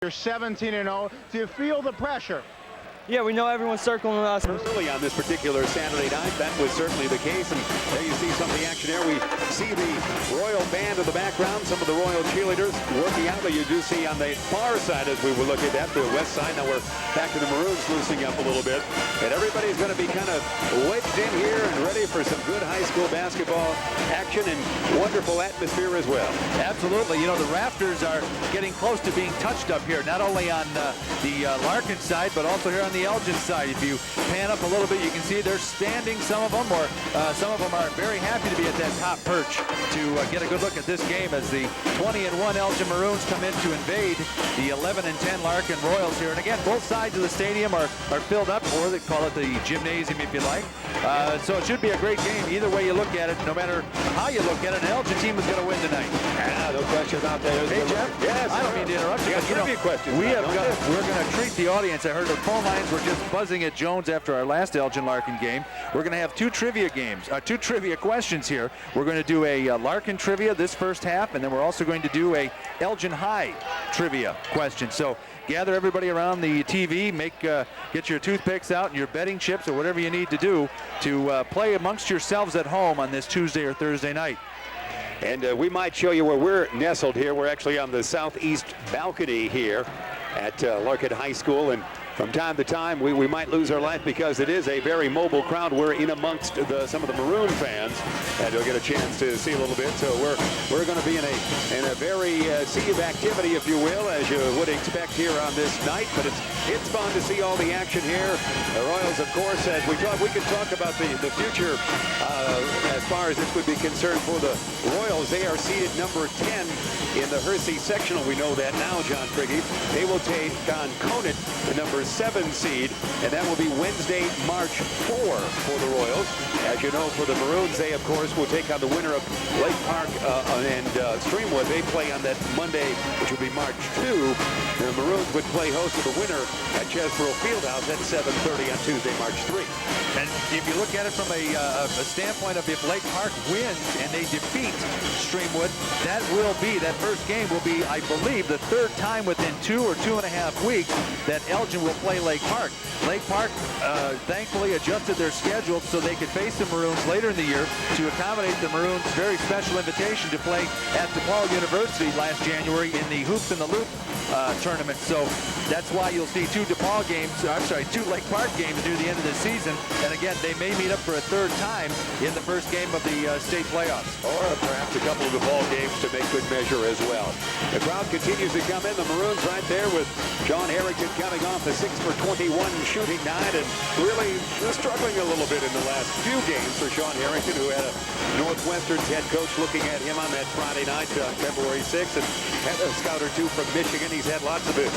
You're 17-0. Do you feel the pressure? Yeah, we know everyone's circling us. Early on this particular Saturday night, that was certainly the case. And there you see some of the action there. We see the Royal band in the background, some of the Royal cheerleaders working out. But you do see on the far side, as we were looking at the west side, now we're back to the Maroons loosening up a little bit. And everybody's going to be kind of wedged in here and ready for some good high school basketball action and wonderful atmosphere as well. Absolutely. You know, the rafters are getting close to being touched up here, not only on the Larkin side, but also here on the Elgin side. If you pan up a little bit, you can see they're standing, some of them, or some of them are very happy to be at that top perch to get a good look at this game as the 20-1 Elgin Maroons come in to invade the 11-10 Larkin Royals here. And again, both sides of the stadium are filled up, or they call it the gymnasium if you like. So it should be a great game either way you look at it. No matter how you look at it, an Elgin team is going to win tonight. Yeah, no question about that. Hey, Jeff. Yes. I don't mean to interrupt you, but you know, questions we're going to treat the audience. I heard the phone lines were just buzzing at Jones after our last Elgin Larkin game. We're going to have two trivia questions here. We're going to do a Larkin trivia this first half, and then we're also going to do a Elgin High trivia question. So gather everybody around the TV, get your toothpicks out and your betting chips or whatever you need to do to play amongst yourselves at home on this Tuesday or Thursday night. And we might show you where we're nestled here. We're actually on the southeast balcony here at Larkin High School, and from time to time we might lose our life because it is a very mobile crowd. We're in amongst some of the Maroon fans, and you'll get a chance to see a little bit. So we're going to be in a very sea of activity, if you will, as you would expect here on this night. But it's fun to see all the action here. The Royals, of course, as we can talk about the future as far as this would be concerned for the Royals. They are seeded number 10 in the Hersey sectional. We know that now, John Prigge. They will take on Conant, the number 7 seed, and that will be Wednesday, March 4 for the Royals. As you know, for the Maroons, they, of course, will take on the winner of Lake Park and Streamwood. They play on that Monday, which will be March 2. The Maroons would play host to the winner at Chesborough Fieldhouse at 7:30 on Tuesday, March 3. And if you look at it from a standpoint of if Lake Park wins and they defeat Streamwood, that first game will be, I believe, the third time within 2 or 2.5 weeks that Elgin will play Lake Park. Lake Park thankfully adjusted their schedule so they could face the Maroons later in the year to accommodate the Maroons' very special invitation to play at DePaul University last January in the Hoops in the Loop tournament. So that's why you'll see two Lake Park games near the end of the season. And again, they may meet up for a third time in the first game of the state playoffs. Or perhaps a couple of the ball games to make good measure as well. The crowd continues to come in. The Maroons right there with Sean Harrington coming off the 6 for 21 shooting night, and really struggling a little bit in the last few games for Sean Harrington, who had a Northwestern's head coach looking at him on that Friday night, February 6th, and had a scout or two from Michigan. He's had lots of the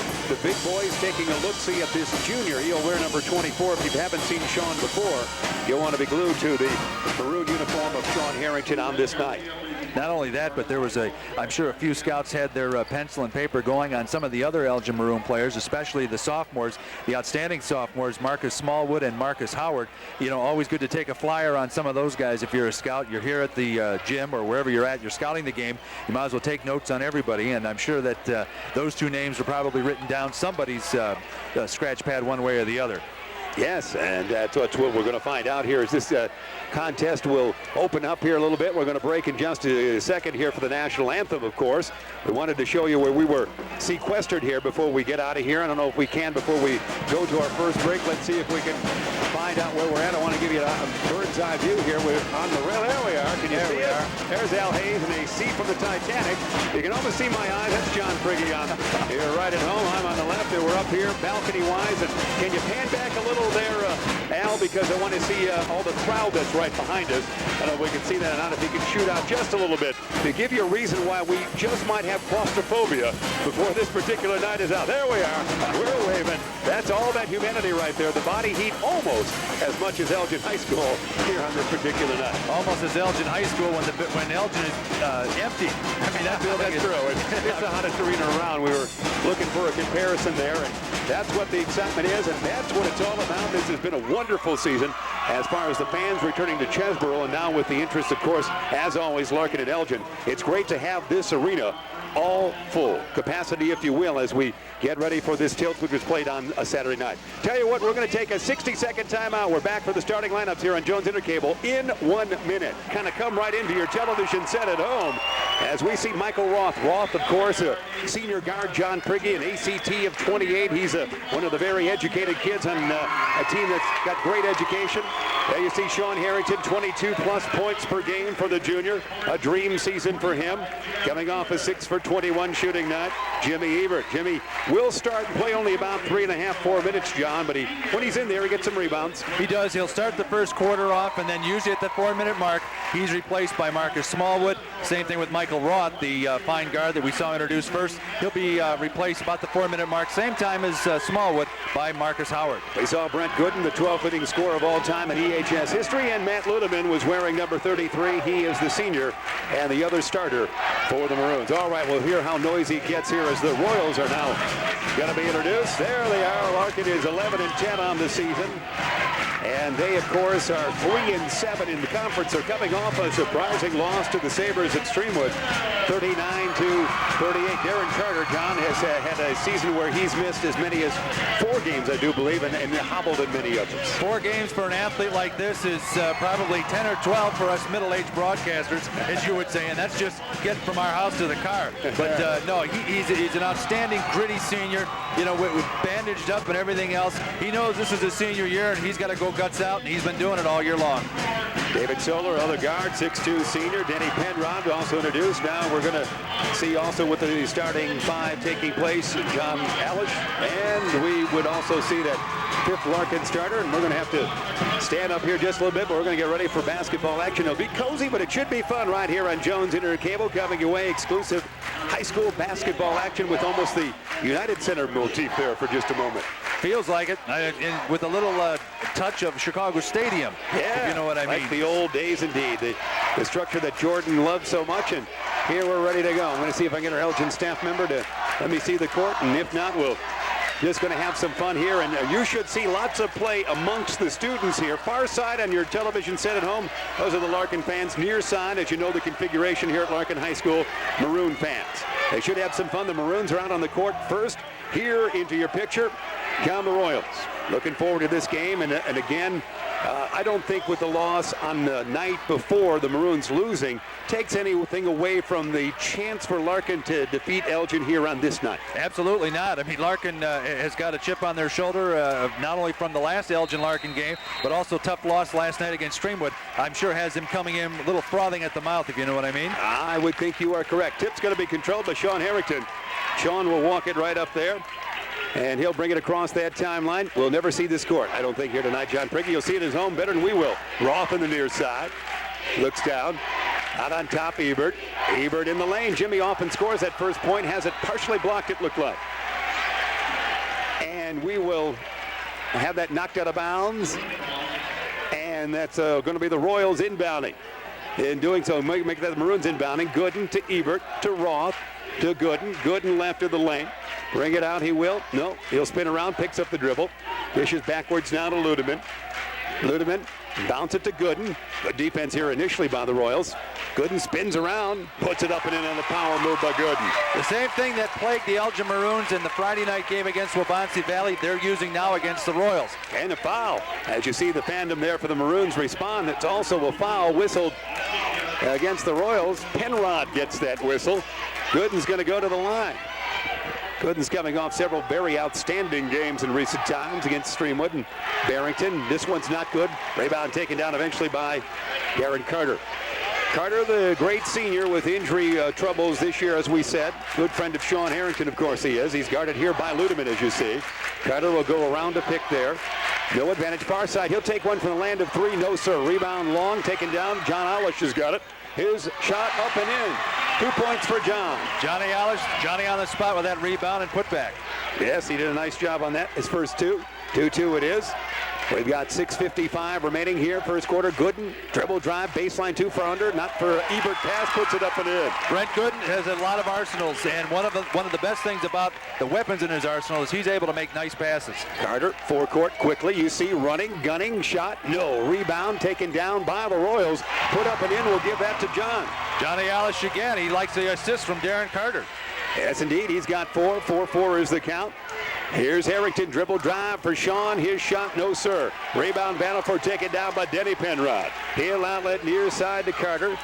big boys taking a look-see at this junior. He'll wear number 24. If you haven't seen Sean before, you'll want to be glued to the maroon uniform of Sean Harrington on this night. Not only that, but there was I'm sure a few scouts had their pencil and paper going on some of the other Elgin Maroon players, especially the sophomores, the outstanding sophomores, Marcus Smallwood and Marcus Howard. You know, always good to take a flyer on some of those guys. If you're a scout, you're here at the gym or wherever you're at, you're scouting the game, you might as well take notes on everybody. And I'm sure that those two names were probably written down somebody's scratch pad one way or the other. Yes, and that's what we're going to find out here as this contest will open up here a little bit. We're going to break in just a second here for the national anthem, of course. We wanted to show you where we were sequestered here before we get out of here. I don't know if we can before we go to our first break. Let's see if we can find out where we're at. I want to give you a bird's eye view here. We're on the rail. There we are. Can you see it? There's Al Hayes and a sea from the Titanic. You can almost see my eye. That's John Prigge on here right at home. I'm on the left, and we're up here balcony-wise. And can you pan back a little there, Al, because I want to see all the crowd that's right behind us. I don't know if we can see that or not. If you can shoot out just a little bit to give you a reason why we just might have claustrophobia before this particular night is out. There we are. We're waving. That's all that humanity right there. The body heat almost as much as Elgin High School here on this particular night. Almost as Elgin High School when Elgin is empty. I mean, that building that's true. It's the hottest arena around. We were looking for a comparison there, and that's what the excitement is, and that's what it's all about. This has been a wonderful season. as far as the fans returning to Chesborough, and now with the interest, of course, as always, Larkin and Elgin. It's great to have this arena all full capacity, if you will, as we get ready for this tilt, which was played on a Saturday night. Tell you what, we're going to take a 60-second timeout. We're back for the starting lineups here on Jones Intercable in 1 minute. Kind of come right into your television set at home as we see Michael Roth. Roth, of course, a senior guard, John Prigge, an ACT of 28. He's one of the very educated kids on a team that's got great education. There you see Sean Harrington, 22-plus points per game for the junior. A dream season for him, coming off a 6-for-21 shooting night. Jimmy Ebert. Jimmy will start and play only about 3.5, 4 minutes, John, but when he's in there, he gets some rebounds. He does. He'll start the first quarter off, and then usually at the 4-minute mark, he's replaced by Marcus Smallwood. Same thing with Michael Roth, the fine guard that we saw introduced first. He'll be replaced about the 4-minute mark, same time as Smallwood, by Marcus Howard. We saw Brent Gooden, the 12th leading scorer of all time in EHS history, and Matt Ludeman was wearing number 33. He is the senior and the other starter for the Maroons. All right, we'll hear how noisy it gets here as the Royals are now going to be introduced. There they are. Larkin is 11-10 on the season. And they, of course, are 3-7 in the conference. They're coming off a surprising loss to the Sabres at Streamwood, 39-38. Darren Carter, John, has had a season where he's missed as many as 4 games, I do believe, and hobbled in many others. 4 games for an athlete like this is probably 10 or 12 for us middle-aged broadcasters, as you would say, and that's just getting from our house to the car. But no, he's an outstanding, gritty senior, you know, with bandaged up and everything else. He knows this is his senior year, and he's got to go guts out, and he's been doing it all year long. David Solar, other guard, 6'2" senior. Denny Penrod also introduced. Now we're going to see also with the starting 5 taking place, John Alish, and we would also see that 5th Larkin starter, and we're going to have to stand up here just a little bit, but we're going to get ready for basketball action. It'll be cozy, but it should be fun right here on Jones Intercable, coming your way exclusive high school basketball action with almost the United Center motif there for just a moment. Feels like it, with a little touch of Chicago Stadium, yeah, if you know what I mean. Like the old days indeed, the structure that Jordan loved so much, and here we're ready to go. I'm going to see if I can get our Elgin staff member to let me see the court, and if not, we'll just going to have some fun here, and you should see lots of play amongst the students here. Far side on your television set at home, those are the Larkin fans. Near side, as you know the configuration here at Larkin High School, Maroon fans. They should have some fun. The Maroons are out on the court first. Here into your picture come the Royals. Looking forward to this game, and again, I don't think with the loss on the night before, the Maroons losing, takes anything away from the chance for Larkin to defeat Elgin here on this night. Absolutely not. I mean, Larkin has got a chip on their shoulder, not only from the last Elgin-Larkin game, but also tough loss last night against Streamwood. I'm sure has him coming in a little frothing at the mouth, if you know what I mean. I would think you are correct. Tip's going to be controlled by Sean Harrington. Sean will walk it right up there, and he'll bring it across that timeline. We'll never see this court, I don't think, here tonight. John Prigge, you'll see it at his home better than we will. Roth on the near side. Looks down. Out on top, Ebert. Ebert in the lane. Jimmy often scores that first point. Has it partially blocked, it looked like. And we will have that knocked out of bounds. And that's going to be the Royals inbounding. In doing so, make that the Maroons inbounding. Gooden to Ebert to Roth to Gooden. Gooden left of the lane. Bring it out, he will. No, he'll spin around, picks up the dribble. Dishes backwards now to Ludeman. Ludeman bounce it to Gooden. Good defense here initially by the Royals. Gooden spins around, puts it up and in on the power move by Gooden. The same thing that plagued the Elgin Maroons in the Friday night game against Waubonsee Valley, they're using now against the Royals. And a foul. As you see the fandom there for the Maroons respond, it's also a foul whistled against the Royals. Penrod gets that whistle. Gooden's going to go to the line. Gooden's coming off several very outstanding games in recent times against Streamwood and Barrington. This one's not good. Rebound taken down eventually by Darren Carter. Carter, the great senior with injury troubles this year, as we said. Good friend of Sean Harrington, of course he is. He's guarded here by Ludeman, as you see. Carter will go around to pick there. No advantage far side. He'll take one from the land of 3. No, sir. Rebound long, taken down. John Alish has got it. His shot up and in. 2 points for John. Johnny Alish, Johnny on the spot with that rebound and putback. Yes, he did a nice job on that. His first 2. 2-2 it is. We've got 6:55 remaining here, first quarter. Gooden, dribble drive, baseline 2 for under, not for Ebert. Pass, puts it up and in. Brent Gooden has a lot of arsenals, and one of the best things about the weapons in his arsenal is he's able to make nice passes. Carter, forecourt quickly. You see running, gunning, shot, no. Rebound taken down by the Royals. Put up and in, we'll give that to John. Johnny Alish again. He likes the assist from Darren Carter. Yes, indeed. He's got 4. 4-4 is the count. Here's Harrington, dribble drive for Sean. His shot, no sir. Rebound battle for taken down by Denny Penrod. Heel outlet near side to Carter.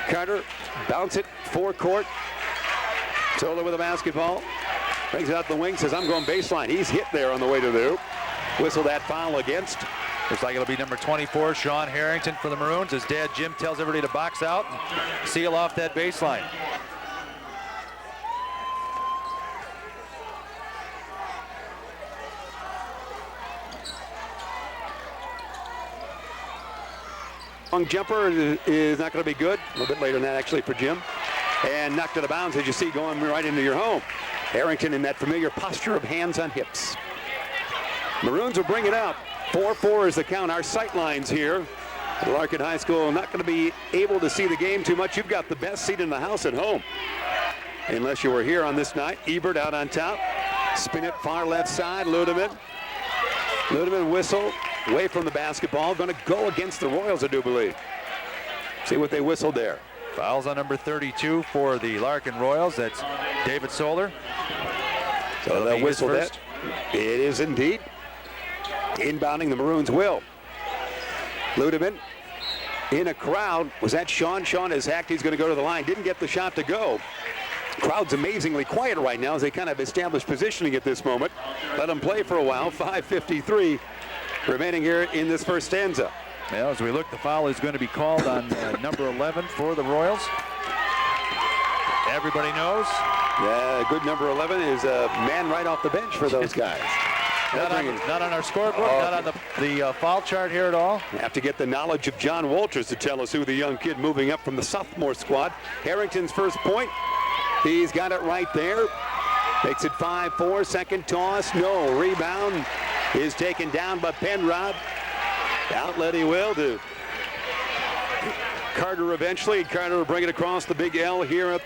Carter bounce it, forecourt. Solar with the basketball. Brings it out the wing, says I'm going baseline. He's hit there on the way to the hoop. Whistle that foul against. Looks like it'll be number 24, Sean Harrington for the Maroons. His dad, Jim, tells everybody to box out and seal off that baseline. Long jumper is not going to be good. A little bit later than that, actually, for Jim. And knocked out of bounds, as you see, going right into your home. Harrington in that familiar posture of hands on hips. Maroons will bring it out. 4-4 is the count. Our sight lines here at Larkin High School. Not going to be able to see the game too much. You've got the best seat in the house at home. Unless you were here on this night. Ebert out on top. Spin it far left side. Ludeman. Ludeman whistle. Away from the basketball. Going to go against the Royals, I do believe. See what they whistled there. Fouls on number 32 for the Larkin Royals. That's David Solar. So they'll whistle that. It is indeed. Inbounding the Maroons will. Ludeman in a crowd. Was that Sean? Sean is hacked. He's going to go to the line. Didn't get the shot to go. Crowd's amazingly quiet right now as they kind of establish positioning at this moment. Let them play for a while. 5:53 remaining here in this first stanza. Well, as we look, the foul is going to be called on number 11 for the Royals. Everybody knows. Yeah, good number 11 is a man right off the bench for those guys. Not on our scorebook, not on the foul chart here at all. We have to get the knowledge of John Walters to tell us who the young kid moving up from the sophomore squad. Harrington's first point. He's got it right there. Makes it 5-4. Second toss. No. Rebound is taken down by Penrod. Outlet he will do. Carter eventually. Carter will bring it across the big L here at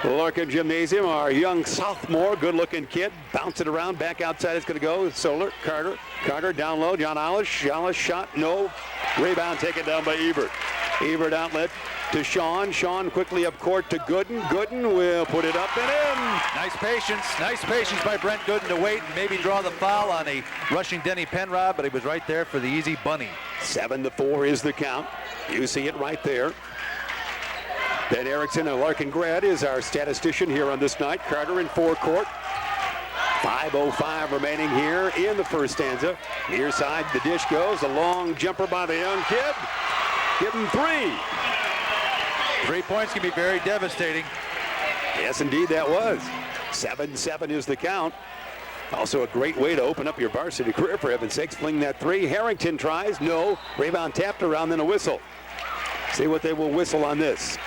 the Larkin Gymnasium. Our young sophomore, good-looking kid. Bounce it around. Back outside it's going to go. Solar. Carter. Carter down low. John Alish. Alish shot. No. Rebound taken down by Ebert. Ebert outlet to Sean. Sean quickly up court to Gooden. Gooden will put it up and in. Nice patience by Brent Gooden to wait and maybe draw the foul on a rushing Denny Penrod, but he was right there for the easy bunny. 7-4 is the count. You see it right there. Ben Erickson, a Larkin grad, is our statistician here on this night. Carter in forecourt. 5:05 remaining here in the first stanza. Near side, the dish goes. A long jumper by the young kid. Give him 3. 3 points can be very devastating. Yes, indeed, that was. 7-7 is the count. Also a great way to open up your varsity career, for heaven's sakes. Fling that 3. Harrington tries. No. Rebound tapped around, then a whistle. See what they will whistle on this.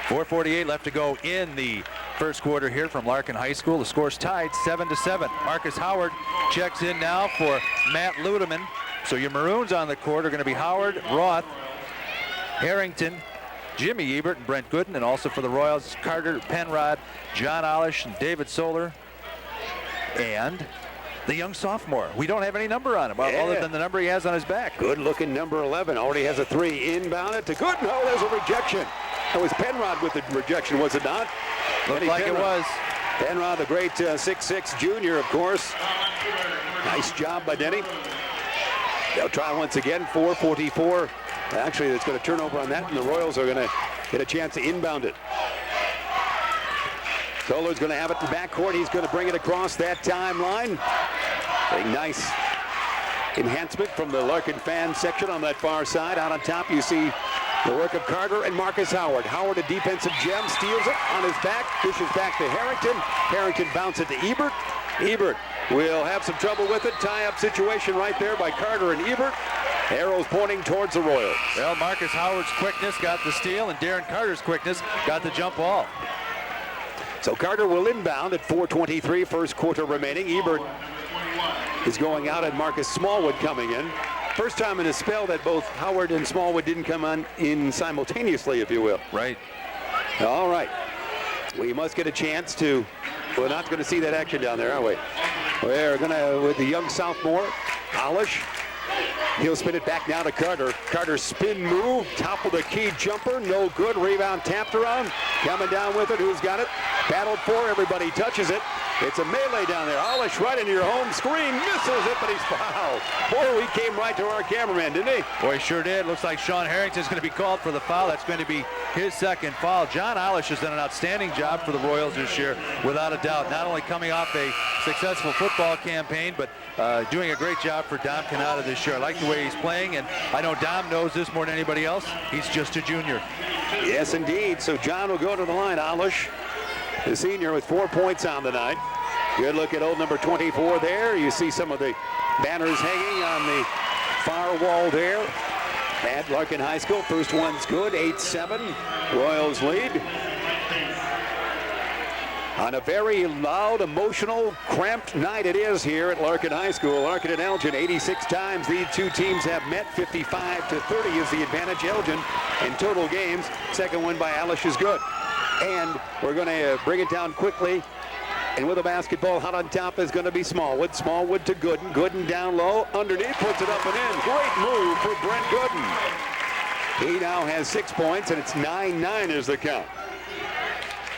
4:48 left to go in the first quarter here from Larkin High School. The score's tied 7-7. Marcus Howard checks in now for Matt Ludeman. So your Maroons on the court are going to be Howard, Roth, Harrington, Jimmy Ebert, and Brent Gooden. And also for the Royals, Carter, Penrod, John Alish, and David Solar. And the young sophomore. We don't have any number on him, other than the number he has on his back. Good-looking number 11. Already has a 3. Inbound it to Gooden. Oh, there's a rejection. That was Penrod with the rejection, was it not? Looked like it was. Penrod, the great 6'6 junior, of course. Nice job by Denny. They'll try once again. 4:44. Actually, it's going to turn over on that, and the Royals are going to get a chance to inbound it. Solar's going to have it in backcourt. He's going to bring it across that timeline. A nice enhancement from the Larkin fan section on that far side. Out on top, you see the work of Carter and Marcus Howard. Howard, a defensive gem, steals it on his back, dishes back to Harrington. Harrington bounces it to Ebert. Ebert will have some trouble with it. Tie-up situation right there by Carter and Ebert. Arrows pointing towards the Royals. Well, Marcus Howard's quickness got the steal, and Darren Carter's quickness got the jump ball. So Carter will inbound at 4:23, first quarter remaining. Ebert is going out and Marcus Smallwood coming in. First time in a spell that both Howard and Smallwood didn't come on in simultaneously, if you will. Right. All right. We must get a chance to, we're not going to see that action down there, are we? We're going to, with the young sophomore, Alish. He'll spin it back now to Carter. Carter spin move, top of the key jumper, no good. Rebound tapped around. Coming down with it, who's got it? Battled for, everybody touches it. It's a melee down there. Alish right into your home screen, misses it, but he's fouled. Boy, he came right to our cameraman, didn't he? Boy, he sure did. Looks like Sean Harrington's going to be called for the foul. That's going to be his second foul. John Alish has done an outstanding job for the Royals this year, without a doubt. Not only coming off a successful football campaign, but doing a great job for Dom Canada this year. I like the way he's playing, and I know Dom knows this more than anybody else. He's just a junior. Yes, indeed. So John will go to the line. Alish, the senior, with 4 points on the night. Good look at old number 24 there. You see some of the banners hanging on the far wall there at Larkin High School. First one's good, 8-7. Royals lead. On a very loud, emotional, cramped night it is here at Larkin High School. Larkin and Elgin, 86 times these two teams have met. 55-30 is the advantage. Elgin in total games. Second one by Alish is good. And we're going to bring it down quickly. And with a basketball hot on top is going to be Smallwood. Smallwood to Gooden. Gooden down low. Underneath, puts it up and in. Great move for Brent Gooden. He now has 6 points, and it's 9-9 is the count.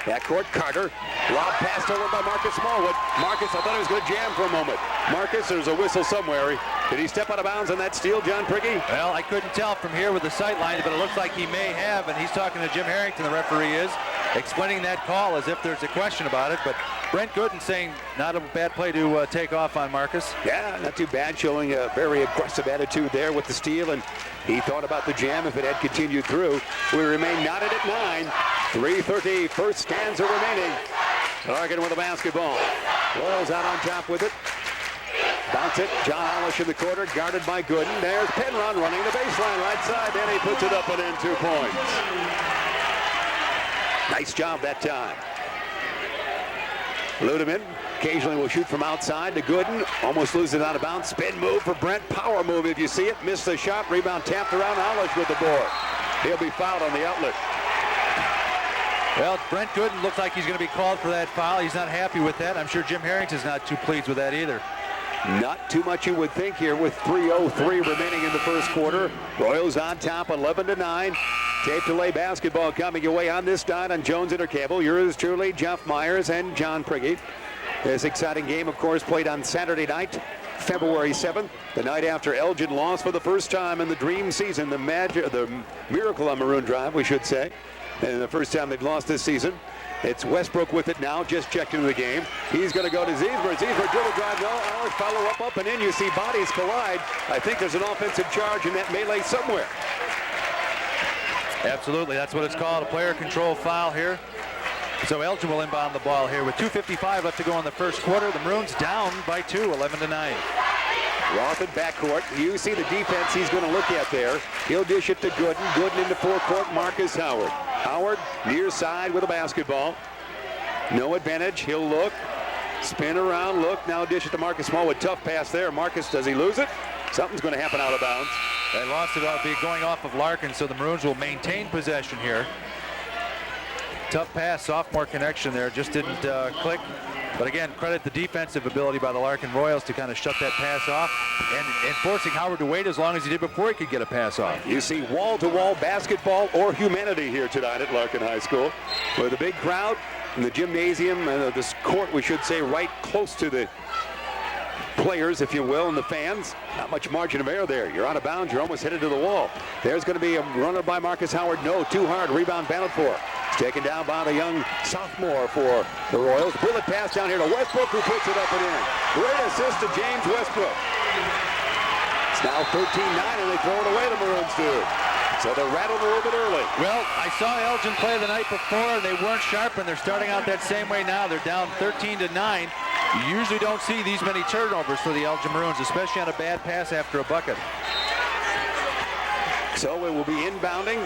Backcourt, Carter. Lob passed over by Marcus Smallwood. Marcus, I thought he was going to jam for a moment. Marcus, there's a whistle somewhere. Did he step out of bounds on that steal, John Prigge? Well, I couldn't tell from here with the sight lines, but it looks like he may have, and he's talking to Jim Harrington, the referee is, explaining that call as if there's a question about it, but Brent Gooden saying not a bad play to take off on Marcus. Yeah, not too bad, showing a very aggressive attitude there with the steal, and he thought about the jam if it had continued through. We remain knotted at 9. 3:30, first stanza remaining. Larkin with the basketball. Royals out on top with it. Bounce it, John Alish in the corner, guarded by Gooden. There's Penrod running the baseline right side, and he puts it up and in 2 points. Nice job that time. Ludeman occasionally will shoot from outside to Gooden. Almost loses it out of bounds. Spin move for Brent. Power move if you see it. Missed the shot. Rebound tapped around. Alish with the board. He'll be fouled on the outlet. Well, Brent Gooden looks like he's going to be called for that foul. He's not happy with that. I'm sure Jim Harrington's not too pleased with that either. Not too much you would think here with 3:03 remaining in the first quarter. Royals on top, 11-9. Tape delay basketball coming your way on this night on Jones Intercable. Yours truly, Jeff Myers and John Prigge. This exciting game, of course, played on Saturday night, February 7th, the night after Elgin lost for the first time in the dream season, the miracle on Maroon Drive, we should say, and the first time they've lost this season. It's Westbrook with it now, just checked into the game. He's going to go to Ziesmer. Ziesmer dribble drive, no. Alish follow up and in. You see bodies collide. I think there's an offensive charge in that melee somewhere. Absolutely, that's what it's called, a player control foul here. So Elgin will inbound the ball here with 2:55 left to go in the first quarter. The Maroons down by 2, 11-9. Roth in backcourt. You see the defense he's going to look at there. He'll dish it to Gooden. Gooden into forecourt. Marcus Howard. Howard near side with a basketball. No advantage. He'll look. Spin around. Look. Now dish it to Marcus Smallwood. Tough pass there. Marcus, does he lose it? Something's going to happen out of bounds. They lost it off, going off of Larkin, so the Maroons will maintain possession here. Tough pass, sophomore connection there. Just didn't click. But again, credit the defensive ability by the Larkin Royals to kind of shut that pass off and forcing Howard to wait as long as he did before he could get a pass off. You see wall-to-wall basketball or humanity here tonight at Larkin High School, with a big crowd in the gymnasium and this court, we should say, right close to the players, if you will, and the fans. Not much margin of error there. You're out of bounds. You're almost headed to the wall. There's going to be a runner by Marcus Howard. No, too hard. Rebound battled for. It's taken down by the young sophomore for the Royals. Bullet pass down here to Westbrook, who puts it up and in. Great assist to James Westbrook. It's now 13-9, and they throw it away, the Maroons do. So they're rattled a little bit early. Well, I saw Elgin play the night before. They weren't sharp, and they're starting out that same way now. They're down 13-9. You usually don't see these many turnovers for the Elgin Maroons, especially on a bad pass after a bucket. So it will be inbounding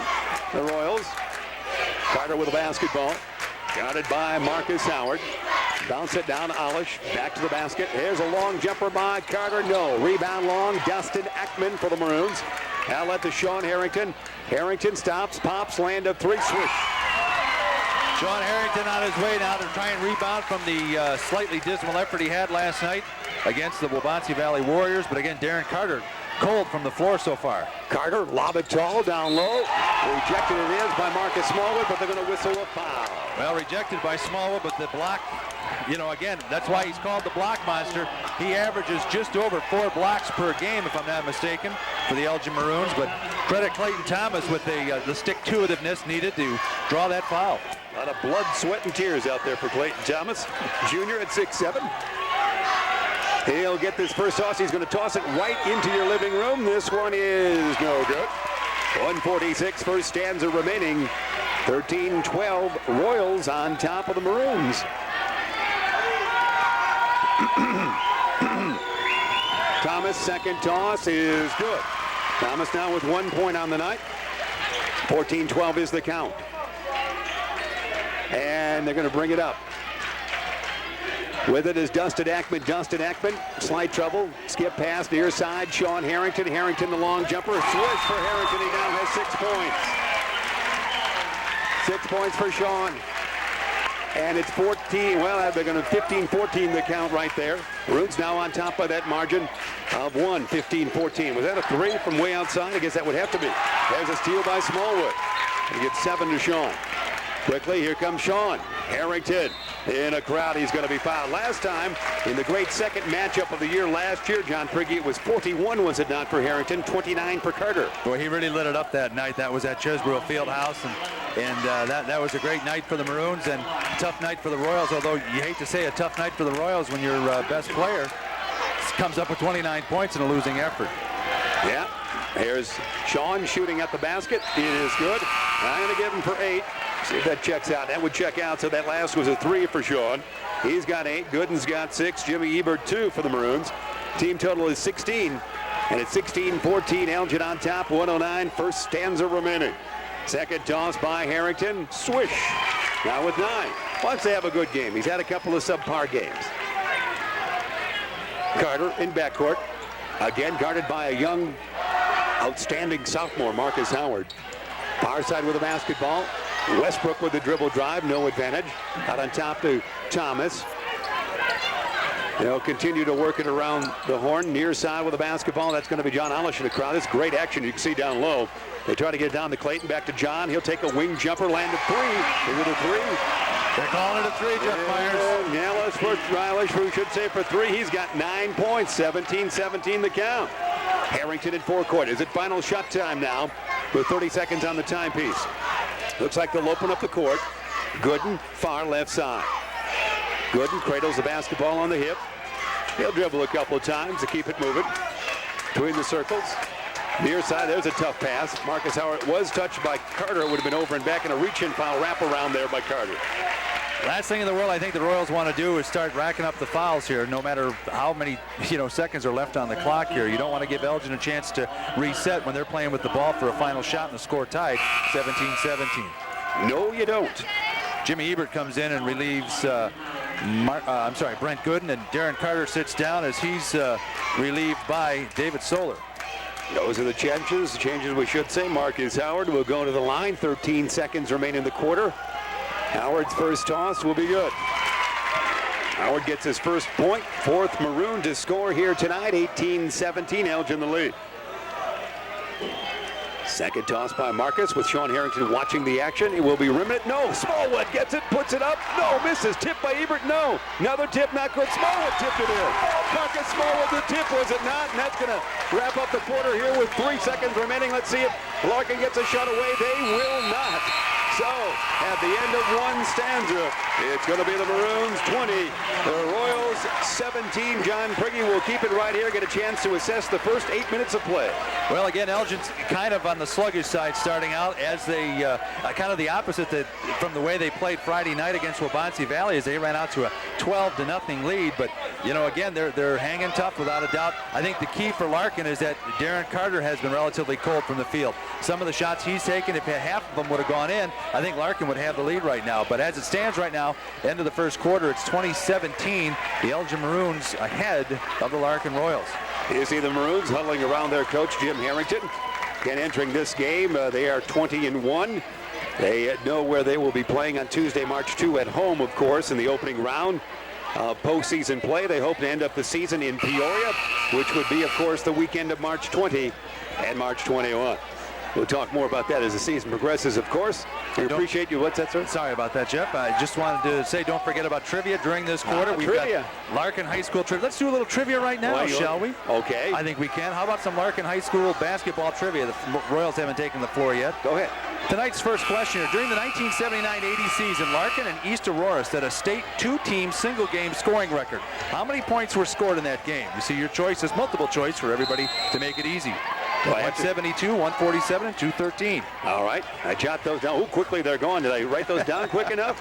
the Royals. Carter with a basketball. Guarded by Marcus Howard. Bounce it down to Alish. Back to the basket. Here's a long jumper by Carter. No. Rebound long. Dustin Ekman for the Maroons. Outlet to Sean Harrington. Harrington stops, pops, land of three, swish. Sean Harrington on his way now to try and rebound from the slightly dismal effort he had last night against the Waubonsee Valley Warriors. But again, Darren Carter cold from the floor so far. Carter, lob it tall, down low. Rejected it is by Marcus Smallwood, but they're going to whistle a foul. Well, rejected by Smallwood, but the block, you know, again, that's why he's called the block monster. He averages just over 4 blocks per game, if I'm not mistaken, for the Elgin Maroons. But credit Clayton Thomas with the stick-to-itiveness needed to draw that foul. A lot of blood, sweat, and tears out there for Clayton Thomas, junior at 6'7". He'll get this first toss. He's going to toss it right into your living room. This one is no good. 1:46 first stanza remaining. 13-12 Royals on top of the Maroons. Thomas' second toss is good. Thomas now with 1 point on the night. 14-12 is the count. And they're going to bring it up. With it is Dustin Ekman. Dustin Ekman, slight trouble. Skip pass near side. Sean Harrington. Harrington the long jumper. Swish for Harrington. He now has 6 points. 6 points for Sean. And it's 14. Well, they're going to 15-14 the count right there. Maroons now on top by that margin of 1. 15-14. Was that a 3 from way outside? I guess that would have to be. There's a steal by Smallwood. He gets 7 to Sean. Quickly, here comes Sean Harrington. In a crowd, he's going to be fouled. Last time, in the great second matchup of the year last year, John Prigge, it was 41, was it not, for Harrington, 29 for Carter. Boy, he really lit it up that night. That was at Chesbrough Fieldhouse, and that was a great night for the Maroons and tough night for the Royals, although you hate to say a tough night for the Royals when your best player comes up with 29 points in a losing effort. Yeah, here's Sean shooting at the basket. It is good. I'm going to give him for 8. See if that checks out. That would check out, so that last was a 3 for Sean. He's got 8. Gooden's got 6. Jimmy Ebert 2 for the Maroons. Team total is 16. And it's 16-14. Elgin on top, 109. First stanza remaining. Second toss by Harrington. Swish. Now with 9. Wants to have a good game. He's had a couple of subpar games. Carter in backcourt. Again guarded by a young, outstanding sophomore, Marcus Howard. Far side with the basketball. Westbrook with the dribble drive, no advantage. Out on top to Thomas. They'll continue to work it around the horn. Near side with the basketball. That's going to be John Alish in the crowd. It's great action you can see down low. They try to get it down to Clayton. Back to John. He'll take a wing jumper, land of 3. Is it a 3? They're calling it a 3, Jeff Myers. Alish for Alish, who should say for 3. He's got 9 points. 17-17 the count. Harrington in forecourt. Is it final shot time now with 30 seconds on the timepiece? Looks like they'll open up the court. Gooden, far left side. Gooden cradles the basketball on the hip. He'll dribble a couple of times to keep it moving. Between the circles. Near side, there's a tough pass. Marcus Howard was touched by Carter. It would have been over and back, and a reach-in foul wrap around there by Carter. Last thing in the world I think the Royals want to do is start racking up the fouls here, no matter how many seconds are left on the clock here. You don't want to give Elgin a chance to reset when they're playing with the ball for a final shot and the score tied 17-17. No, you don't. Jimmy Ebert comes in and relieves Brent Gooden, and Darren Carter sits down as he's relieved by David Solar. Those are the changes we should say. Marcus Howard will go to the line. 13 seconds remain in the quarter. Howard's first toss will be good. Howard gets his first point. 4th Maroon to score here tonight. 18-17, Elgin the lead. Second toss by Marcus with Sean Harrington watching the action. It will be rimmed. No, Smallwood gets it, puts it up. No, misses. Tip by Ebert. No. Another tip, not good. Smallwood tipped it in. Marcus Smallwood, the tip, was it not? And that's going to wrap up the quarter here with 3 seconds remaining. Let's see if Larkin gets a shot away. They will not. So, at the end of one stanza, it's going to be the Maroons 20, the Royals 17. John Prigge will keep it right here, get a chance to assess the first 8 minutes of play. Well, again, Elgin's kind of on the sluggish side starting out, as they kind of the opposite from the way they played Friday night against Waubonsee Valley, as they ran out to a 12-0 lead. But, again, they're hanging tough without a doubt. I think the key for Larkin is that Darren Carter has been relatively cold from the field. Some of the shots he's taken, if half of them would have gone in, I think Larkin would have the lead right now. But as it stands right now, end of the first quarter, it's 20-17. The Elgin Maroons ahead of the Larkin Royals. You see the Maroons huddling around their coach, Jim Harrington. Again, entering this game, they are 20-1. They know where they will be playing on Tuesday, March 2 at home, of course, in the opening round of postseason play. They hope to end up the season in Peoria, which would be, of course, the weekend of March 20 and March 21. We'll talk more about that as the season progresses, of course. We appreciate you. What's that, sir? Sorry about that, Jeff. I just wanted to say don't forget about trivia during this quarter. We've got Larkin High School trivia. Let's do a little trivia right now, shall we? Okay. I think we can. How about some Larkin High School basketball trivia? The Royals haven't taken the floor yet. Go ahead. Tonight's first question here. During the 1979-80 season, Larkin and East Aurora set a state two-team single-game scoring record. How many points were scored in that game? You see, your choice is multiple choice for everybody to make it easy. 172, 147, and 213. All right. I jot those down. Oh, quickly they're going. Did I write those down quick enough?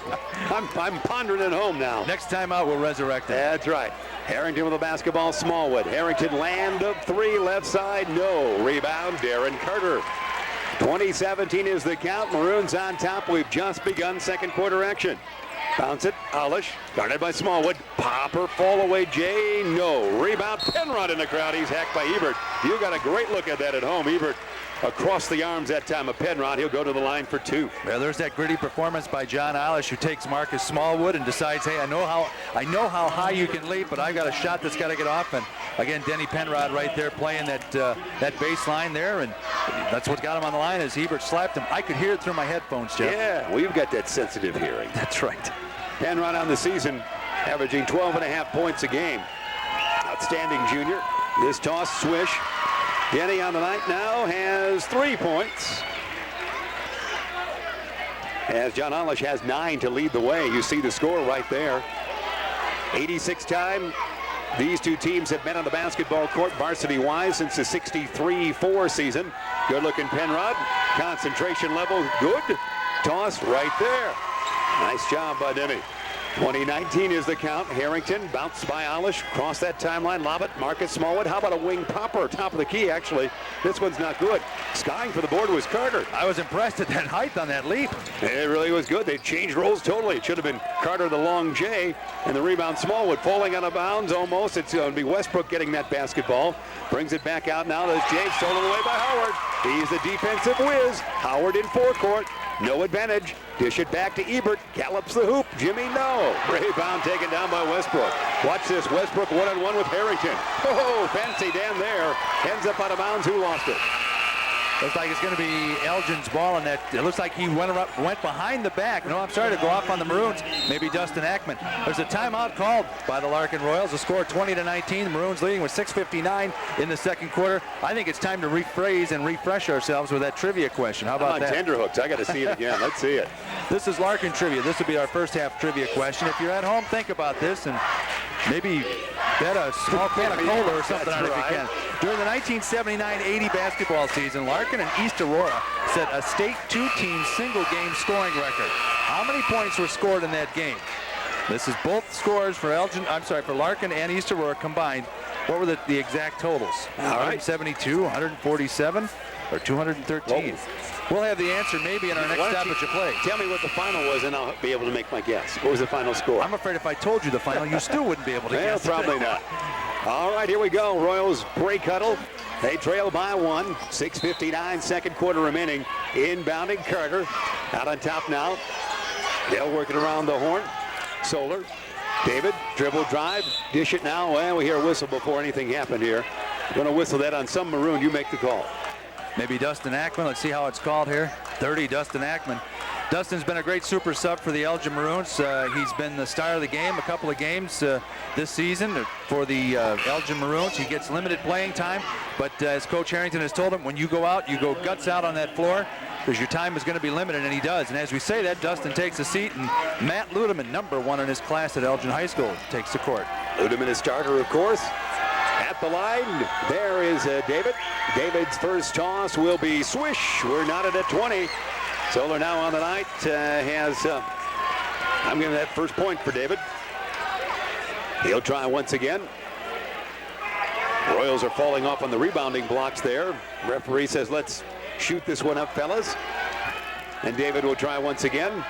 I'm pondering at home now. Next time out, we'll resurrect it. That's right. Harrington with the basketball. Smallwood. Harrington land of three. Left side. No. Rebound. Darren Carter. 20-17 is the count. Maroons on top. We've just begun second quarter action. Bounce it. Alish. Guarded by Smallwood. Popper. Fall away. Jay. No. Rebound. Penrod in the crowd. He's hacked by Ebert. You got a great look at that at home. Ebert across the arms that time of Penrod. He'll go to the line for two. Well, there's that gritty performance by John Alish, who takes Marcus Smallwood and decides, hey, I know how high you can leap, but I've got a shot that's got to get off. And again, Denny Penrod right there playing that baseline there, and that's what got him on the line as Ebert slapped him. I could hear it through my headphones, Jeff. Yeah, we've got that sensitive hearing. That's right. Penrod on the season, averaging 12.5 points a game. Outstanding junior. This toss, swish. Denny on the night now has 3 points. As John Alish has 9 to lead the way. You see the score right there. 86 time these two teams have been on the basketball court varsity-wise since the 63-4 season. Good-looking Penrod. Concentration level good. Toss right there. Nice job by Denny. 2019 is the count. Harrington bounced by Alish. Cross that timeline. Lob it. Marcus Smallwood. How about a wing popper? Top of the key, actually. This one's not good. Skying for the board was Carter. I was impressed at that height on that leap. It really was good. They changed roles totally. It should have been Carter the long J. And the rebound Smallwood falling out of bounds almost. It's going to be Westbrook getting that basketball. Brings it back out now. There's Jay stolen away by Howard. He's the defensive whiz. Howard in forecourt. No advantage. Dish it back to Ebert. Gallops the hoop. Jimmy, no. Rebound taken down by Westbrook. Watch this. Westbrook one-on-one with Harrington. Oh, fancy Dan there. Ends up out of bounds. Who lost it? Looks like it's going to be Elgin's ball, and that it looks like he went behind the back. No, I'm sorry to go off on the Maroons. Maybe Dustin Ackman. There's a timeout called by the Larkin Royals. The score 20-19. The Maroons leading with 6:59 in the second quarter. I think it's time to rephrase and refresh ourselves with that trivia question. How about that? Tenderhooks. I got to see it again. Let's see it. This is Larkin trivia. This will be our first half trivia question. If you're at home, think about this and maybe bet a small can of cola or something on it if you can. During the 1979-80 basketball season, Larkin and East Aurora set a state two-team single-game scoring record. How many points were scored in that game? This is both scores for Larkin and East Aurora combined. What were the exact totals? All right. 172, 147, or 213? We'll have the answer maybe in our next stoppage of play. Tell me what the final was, and I'll be able to make my guess. What was the final score? I'm afraid if I told you the final, you still wouldn't be able to guess. Probably not. All right, here we go. Royals break huddle. They trail by 1. 6:59, second quarter remaining. Inbounding Carter. Out on top now. Dale working around the horn. Solar. David, dribble drive. Dish it now. Well, we hear a whistle before anything happened here. Going to whistle that on some Maroon. You make the call. Maybe Dustin Ackman. Let's see how it's called here. 30, Dustin Ackman. Dustin's been a great super sub for the Elgin Maroons. He's been the star of the game a couple of games this season for the Elgin Maroons. He gets limited playing time, but as Coach Harrington has told him, when you go out, you go guts out on that floor because your time is going to be limited, and he does. And as we say that, Dustin takes a seat, and Matt Ludeman, number 1 in his class at Elgin High School, takes the court. Ludeman is starter, of course. At the line, there is David. David's first toss will be swish. We're knotted at 20. Solar now on the night has, I'm giving that first point for David. He'll try once again. Royals are falling off on the rebounding blocks there. Referee says, let's shoot this one up, fellas. And David will try once again.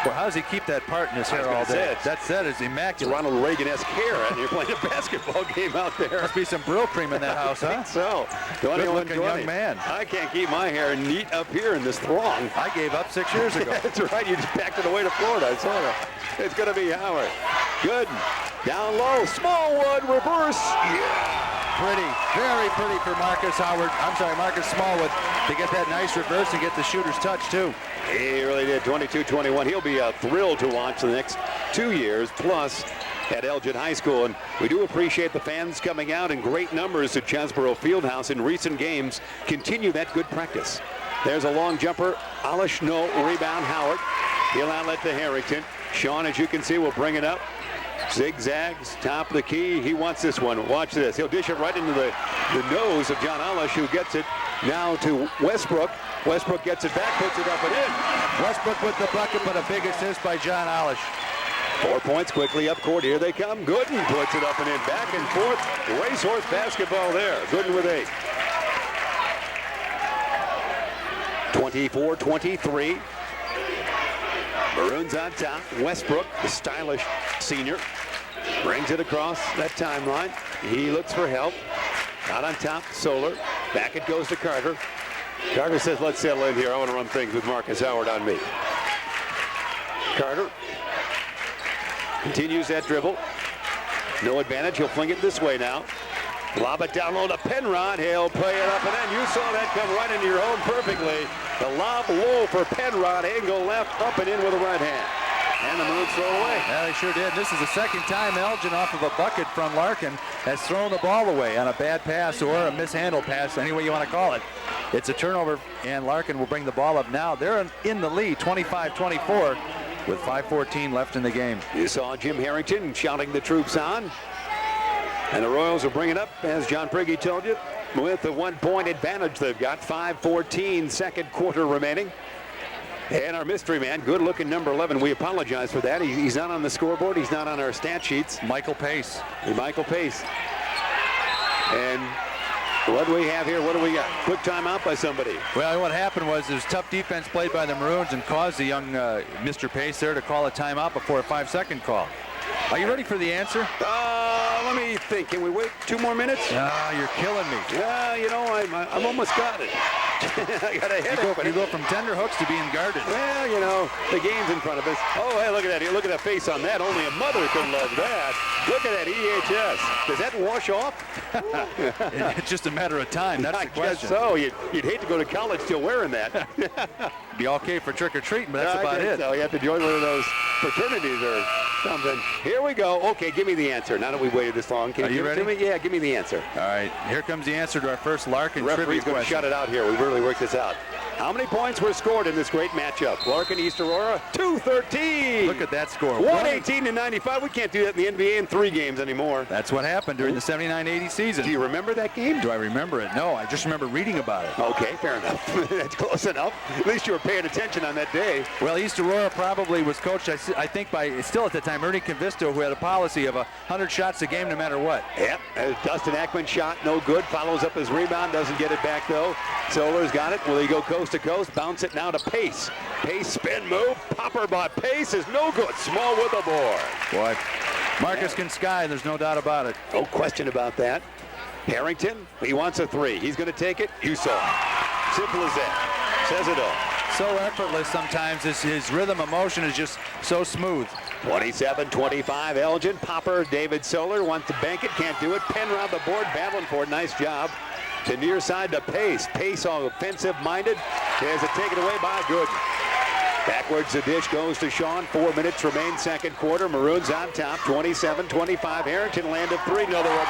Well, how does he keep that part in his hair all day? That set is immaculate. Ronald Reagan-esque hair, and you're playing a basketball game out there. Must be some Brill cream in that house, huh? So, good-looking young man. I can't keep my hair neat up here in this throng. I gave up 6 years ago. That's right. You just packed it away to Florida. I saw that. It's going to be Howard. Good. Down low. Small one. Reverse. Yeah. Pretty. Very pretty for Marcus Smallwood to get that nice reverse and get the shooter's touch, too. He really did. 22-21. He'll be thrilled to watch the next 2 years plus at Elgin High School. And we do appreciate the fans coming out in great numbers to Chesborough Fieldhouse in recent games. Continue that good practice. There's a long jumper. Alish, no. Rebound, Howard. He'll outlet to Harrington. Sean, as you can see, will bring it up. Zigzags, top of the key. He wants this one. Watch this. He'll dish it right into the nose of John Alish, who gets it now to Westbrook. Westbrook gets it back, puts it up and in. Westbrook with the bucket, but a big assist by John Alish. 4 points quickly up court. Here they come. Gooden puts it up and in. Back and forth. Racehorse basketball there. Gooden with 8. 24-23. Maroons on top. Westbrook, the stylish senior, brings it across that timeline. He looks for help. Out on top, Solar. Back it goes to Carter. Carter says, let's settle in here. I want to run things with Marcus Howard on me. Carter continues that dribble. No advantage. He'll fling it this way now. Lob it down low to Penrod. He'll play it up and in. You saw that come right into your home perfectly. The lob low for Penrod. Angle left, up and in with the right hand. And the Maroons throw away. Yeah, they sure did. This is the second time Elgin, off of a bucket from Larkin, has thrown the ball away on a bad pass or a mishandled pass, any way you want to call it. It's a turnover, and Larkin will bring the ball up now. They're in the lead, 25-24, with 5:14 left in the game. You saw Jim Harrington shouting the troops on. And the Royals will bring it up, as John Prigge told you, with the 1 point advantage they've got. 5:14, second quarter remaining. And our mystery man, good-looking number 11. We apologize for that. He's not on the scoreboard. He's not on our stat sheets. Michael Pace. Michael Pace. And what do we have here? What do we got? Quick timeout by somebody. Well, what happened was there was tough defense played by the Maroons and caused the young Mr. Pace there to call a timeout before a 5-second call. Are you ready for the answer? Let me think. Can we wait 2 more minutes? You're killing me. Yeah, you know, I'm almost got it. I got a head open. You go from tender hooks to being guarded. Well, you know, the game's in front of us. Oh, hey, look at that. Look at that face on that. Only a mother could love that. Look at that EHS. Does that wash off? It's just a matter of time. That's the question. I guess so. You'd hate to go to college still wearing that. Be okay for trick-or-treating, but that's about it. So you have to join one of those fraternities or something. Here we go. Okay, give me the answer. Now that we waited this long, can you give it to me? Yeah, give me the answer. All right, here comes the answer to our first Larkin trivia question. Referee's going to shut it out here. We really worked this out. How many points were scored in this great matchup? Larkin, East Aurora, 213. Look at that score. 118-95. We can't do that in the NBA in 3 games anymore. That's what happened during the 79-80 season. Do you remember that game? Do I remember it? No, I just remember reading about it. Okay, fair enough. That's close enough. At least you were paying attention on that day. Well, East Aurora probably was coached, I think, by, still at the time, Ernie Convisto, who had a policy of 100 shots a game no matter what. Yep. Dustin Ackman shot no good. Follows up his rebound. Doesn't get it back, though. Solar's got it. Will he go coast to coast? Bounce it now to Pace. Pace spin move. Popper by Pace is no good. Small with the board. Boy, Marcus can sky. There's no doubt about it. No question about that. Harrington, he wants a 3. He's going to take it. You saw. Simple as that. Says it all. So effortless sometimes. His rhythm of motion is just so smooth. 27-25 Elgin. Popper, David Solar wants to bank it. Can't do it. Penrod the board. Battling for it. Nice job. To near side to Pace. Pace all offensive-minded. Has it taken away by Gooden. Backwards the dish goes to Sean. 4 minutes remain second quarter. Maroons on top. 27-25. Harrington landed 3. Another one.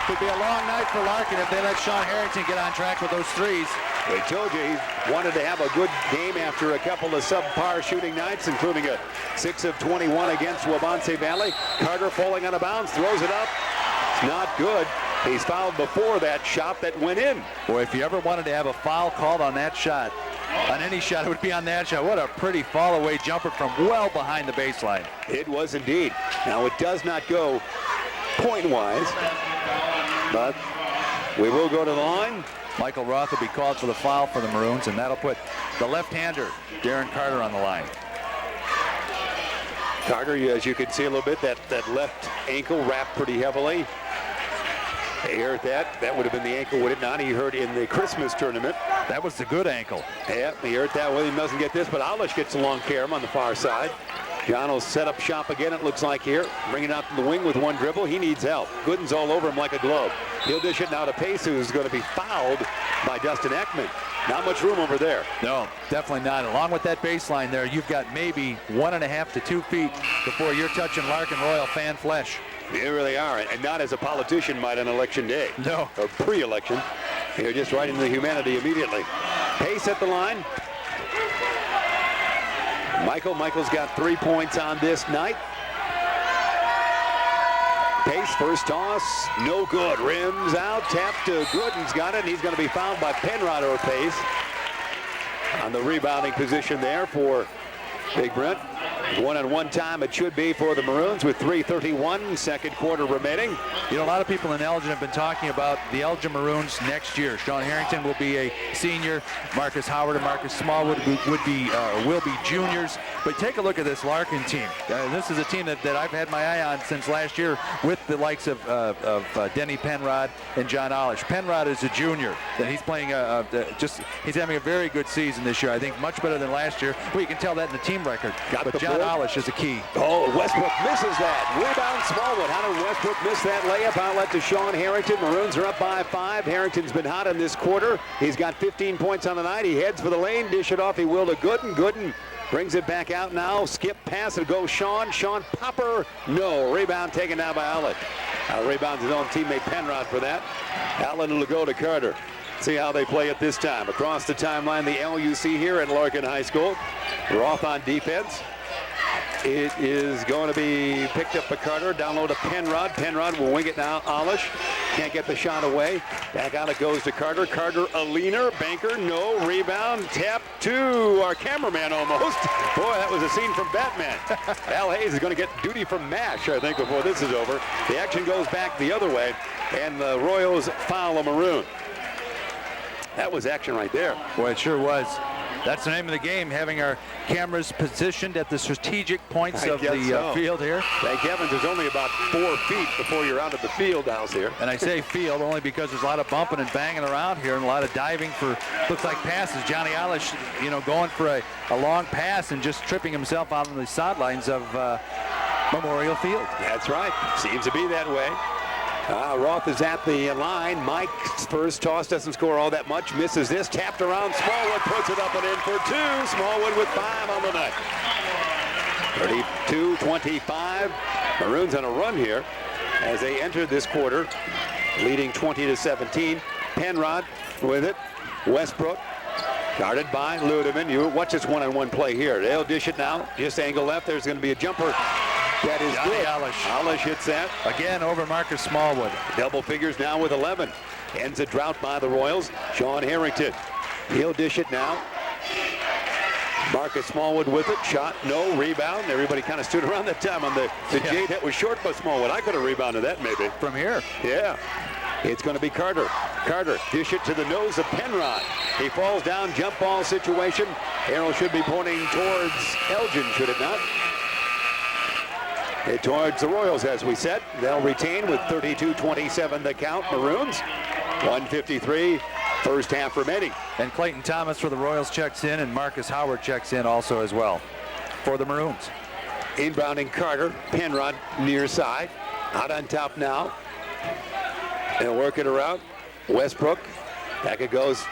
Could be a long night for Larkin if they let Sean Harrington get on track with those threes. We told you he wanted to have a good game after a couple of subpar shooting nights, including a 6 of 21 against Wabanse Valley. Carter falling out of bounds, throws it up. It's not good. He's fouled before that shot that went in. Boy, if you ever wanted to have a foul called on that shot, on any shot, it would be on that shot. What a pretty fall-away jumper from well behind the baseline. It was indeed. Now, it does not go point-wise, but we will go to the line. Michael Roth will be called for the foul for the Maroons, and that'll put the left-hander, Darren Carter, on the line. Carter, as you can see a little bit, that left ankle wrapped pretty heavily. He hurt that. That would have been the ankle, would it not? He hurt in the Christmas tournament. That was the good ankle. Yeah, he hurt that. William doesn't get this, but Alish gets along Karam on the far side. John will set up shop again, it looks like here. Bring it out to the wing with one dribble. He needs help. Gooden's all over him like a glove. He'll dish it now to Pace, who's going to be fouled by Dustin Ekman. Not much room over there. No, definitely not. Along with that baseline there, you've got maybe 1.5 to 2 feet before you're touching Larkin Royal fan flesh. They really are, and not as a politician might on election day. No. Or pre-election. You're just right into the humanity immediately. Pace at the line. Michael's got 3 points on this night. Pace, first toss, no good. Rims out, tap to Gooden's got it, and he's going to be fouled by Penrod or Pace. On the rebounding position there for Big Brent. One-on-one time it should be for the Maroons with 3:31, second quarter remaining. You know, a lot of people in Elgin have been talking about the Elgin Maroons next year. Sean Harrington will be a senior. Marcus Howard and Marcus Smallwood will be juniors. But take a look at this Larkin team. This is a team that I've had my eye on since last year with the likes of Denny Penrod and John Alish. Penrod is a junior, and he's playing he's having a very good season this year. I think much better than last year. Well, you can tell that in the team record. But John Alish is a key. Oh, Westbrook misses that. Rebound Smallwood. How did Westbrook miss that layup? Outlet to Sean Harrington. Maroons are up by 5. Harrington's been hot in this quarter. He's got 15 points on the night. He heads for the lane. Dish it off. He will to Gooden. Gooden brings it back out now. Skip pass. It goes Sean. Sean Popper. No. Rebound taken down by Outlet. Rebounds his own teammate Penrod for that. Outlet will go to Carter. See how they play it this time. Across the timeline, the LUC here at Larkin High School. Roth on defense. It is going to be picked up by Carter. Down low to Penrod. Penrod will wing it now. Alish can't get the shot away. Back out it goes to Carter. Carter a leaner. Banker, no. Rebound. Tap to our cameraman almost. Boy, that was a scene from Batman. Al Hayes is going to get duty from MASH, I think, before this is over. The action goes back the other way, and the Royals foul a Maroon. That was action right there. Boy, it sure was. That's the name of the game, having our cameras positioned at the strategic points of the field here. Thank heavens there's only about 4 feet before you're out of the field house here. And I say field only because there's a lot of bumping and banging around here and a lot of diving for, looks like passes. Johnny Alish, going for a long pass and just tripping himself out on the sidelines of Memorial Field. That's right. Seems to be that way. Roth is at the line. Mike's first toss doesn't score all that much. Misses this. Tapped around. Smallwood puts it up and in for 2. Smallwood with 5 on the night. 32-25. Maroons on a run here as they enter this quarter, leading 20-17. Penrod with it. Westbrook guarded by Ludeman. You watch this one-on-one play here. They'll dish it now. Just angle left. There's going to be a jumper. That is Johnny good. Alish hits that. Again over Marcus Smallwood. Double figures now with 11. Ends a drought by the Royals. Sean Harrington. He'll dish it now. Marcus Smallwood with it. Shot, no. Rebound. Everybody kind of stood around that time on the Jade that was short by Smallwood. I could have rebounded that maybe. From here. Yeah. It's going to be Carter. Carter, dish it to the nose of Penrod. He falls down, jump ball situation. Arrow should be pointing towards Elgin, should it not? Towards the Royals, as we said. They'll retain with 32-27 the count. Maroons, 1:53, first half remaining. And Clayton Thomas for the Royals checks in, and Marcus Howard checks in also as well for the Maroons. Inbounding Carter, Penrod near side. Out on top now. They'll work it around. Westbrook. Back it goes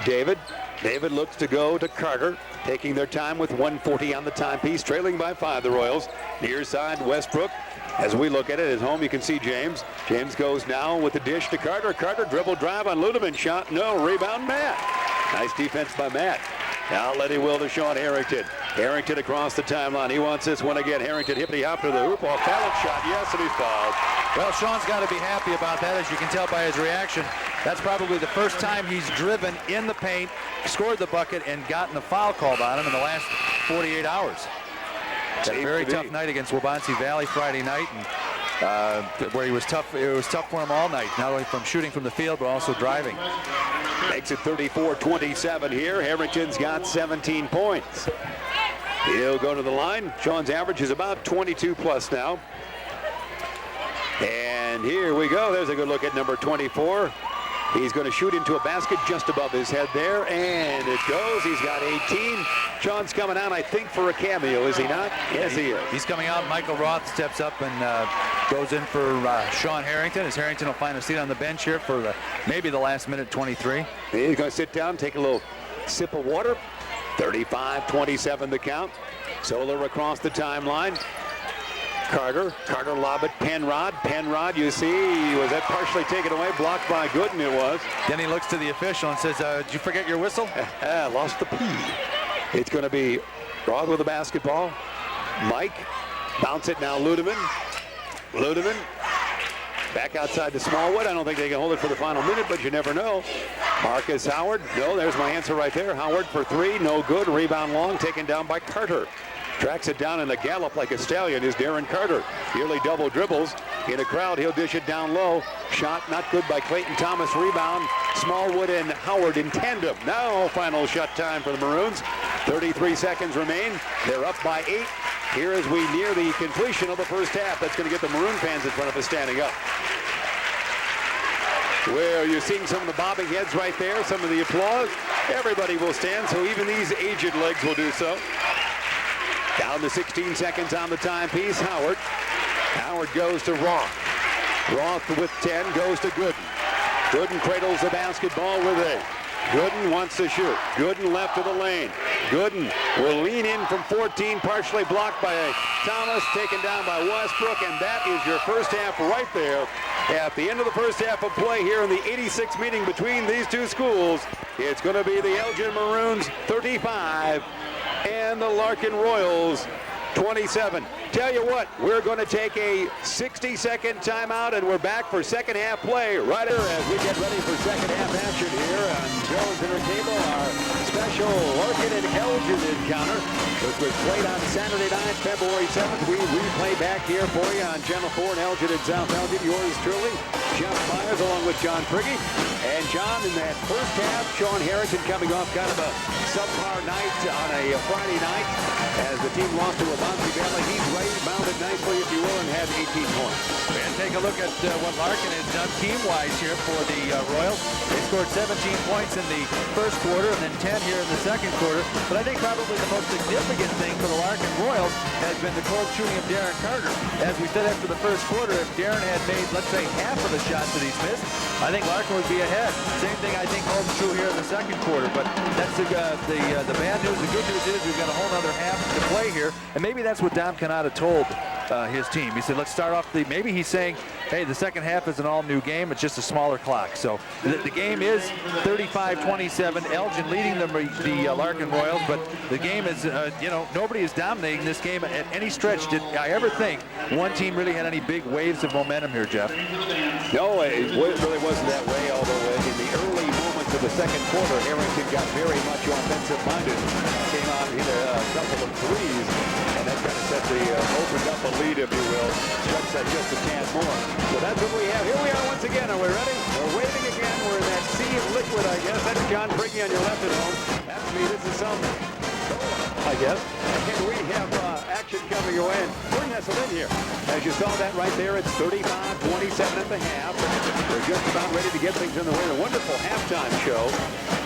David. David looks to go to Carter. Taking their time with 1:40 on the timepiece. Trailing by 5, the Royals. Near side, Westbrook. As we look at it at home, you can see James. James goes now with the dish to Carter. Carter dribble drive on Ludeman. Shot, no. Rebound, Matt. Nice defense by Matt. Now let it will to Sean Harrington. Harrington across the timeline. He wants this one again. Harrington hippity hop to the hoop. Off balance shot. Yes, and he's fouled. Well, Sean's got to be happy about that, as you can tell by his reaction. That's probably the first time he's driven in the paint, scored the bucket, and gotten a foul called on him in the last 48 hours. Had a very tough night against Waubonsee Valley Friday night, and where he was tough. It was tough for him all night, not only from shooting from the field, but also driving. Makes it 34-27 here. Harrington's got 17 points. He'll go to the line. Sean's average is about 22 plus now. And here we go. There's a good look at number 24. He's going to shoot into a basket just above his head there, and it goes. He's got 18. Sean's coming out, I think, for a cameo, is he not? Yes, he is. He's coming out. Michael Roth steps up and goes in for Sean Harrington, as Harrington will find a seat on the bench here for maybe the last minute 23. He's going to sit down, take a little sip of water. 35-27 the count. Solar across the timeline. Carter lob it, Penrod, you see, was that partially taken away? Blocked by Gooden, it was. Then he looks to the official and says, did you forget your whistle? Lost the P. It's going to be Roth with the basketball. Mike, bounce it now, Ludeman. Back outside to Smallwood. I don't think they can hold it for the final minute, but you never know. Marcus Howard, no, there's my answer right there. Howard for three, no good. Rebound long, taken down by Carter. Tracks it down in the gallop like a stallion is Darren Carter. Nearly double dribbles. In a crowd, he'll dish it down low. Shot not good by Clayton Thomas. Rebound. Smallwood and Howard in tandem. Now final shot time for the Maroons. 33 seconds remain. They're up by 8. Here as we near the completion of the first half. That's going to get the Maroon fans in front of us standing up. Well, you're seeing some of the bobbing heads right there. Some of the applause. Everybody will stand, so even these aged legs will do so. Down to 16 seconds on the timepiece. Howard goes to Roth. Roth with 10 goes to Gooden. Gooden cradles the basketball with 8. Gooden wants to shoot. Gooden left of the lane. Gooden will lean in from 14, partially blocked by Thomas, taken down by Westbrook, and that is your first half right there. At the end of the first half of play here in the 86th meeting between these two schools, it's going to be the Elgin Maroons 35 and the Larkin Royals 27. Tell you what, we're going to take a 60-second timeout, and we're back for second half play right here as we get ready for second half action here on Joe's Dinner Table. Our special Larkin and Elgin encounter, which was played on Saturday night, February 7th. We replay back here for you on Channel 4 and Elgin and South Elgin. Yours truly, Jeff Myers, along with John Prigge. And John, in that first half, Sean Harrington coming off kind of a subpar night on a Friday night as the team lost to Abonzi Valley. He's rebounded nicely, if you will, and had 18 points. And take a look at what Larkin has done team-wise here for the Royals. They scored 17 points in the first quarter and then 10 here in the second quarter. But I think probably the most significant thing for the Larkin Royals has been the cold shooting of Darren Carter. As we said after the first quarter, if Darren had made, let's say, half of the shots that he's missed, I think Larkin would be ahead. Same thing I think holds true here in the second quarter. But that's the bad news. The good news is we've got a whole other half to play here. And maybe that's what Dom Canada told his team. He said, let's start off maybe he's saying, hey, the second half is an all-new game. It's just a smaller clock. So the game is 35-27. Elgin leading the Larkin Royals, but the game is, nobody is dominating this game at any stretch. Did I ever think one team really had any big waves of momentum here, Jeff? No, it really wasn't that way, although in the early moments of the second quarter, Harrington got very much offensive-minded. Came out, hit a couple of threes, and that kind of opened up a lead, if you will. Stretched that just a tad more. So that's what we have. Here we are once again. Are we ready? We're waving again. We're in that sea of liquid, I guess. That's John Prigge on your left at home. That's me. This is some I guess. And we have action coming your way. We're nestled in here. As you saw that right there, it's 35-27 at the half. We're just about ready to get things in the way. A wonderful halftime show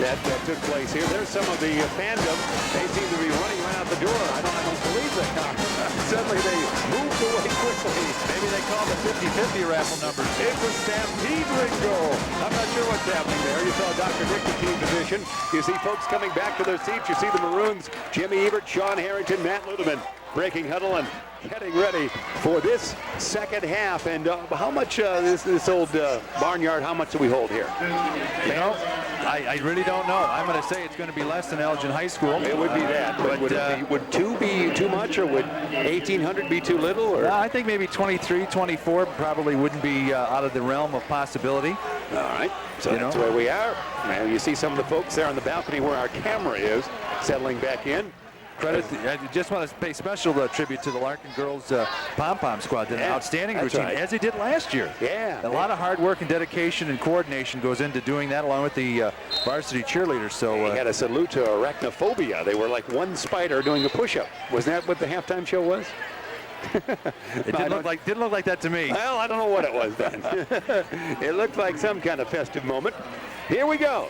that took place here. There's some of the fandom. They seem to be running right out the door. I don't believe that. Suddenly they moved away quickly. Maybe they call the 50-50 raffle numbers. It's a stampede, Ringo. I'm not sure what's happening there. You saw Dr. Nick, the team physician. You see folks coming back to their seats. You see the Maroons, Jimmy Ebert, Sean Harrington, Matt Ludeman breaking huddle and getting ready for this second half. And how much this old barnyard, how much do we hold here? I really don't know. I'm going to say it's going to be less than Elgin High School. It would be that. But would 2 be too much, or would 1,800 be too little? Or? I think maybe 23, 24 probably wouldn't be out of the realm of possibility. All right. So that's where we are. Now you see some of the folks there on the balcony where our camera is settling back in. Credit. I just want to pay special tribute to the Larkin girls pom-pom squad. Did an outstanding routine, as they did last year. Yeah. A lot of hard work and dedication and coordination goes into doing that, along with the varsity cheerleaders. So he had a salute to arachnophobia. They were like one spider doing a push-up. Wasn't that what the halftime show was? It didn't look like that to me. Well, I don't know what it was then. It looked like some kind of festive moment. Here we go.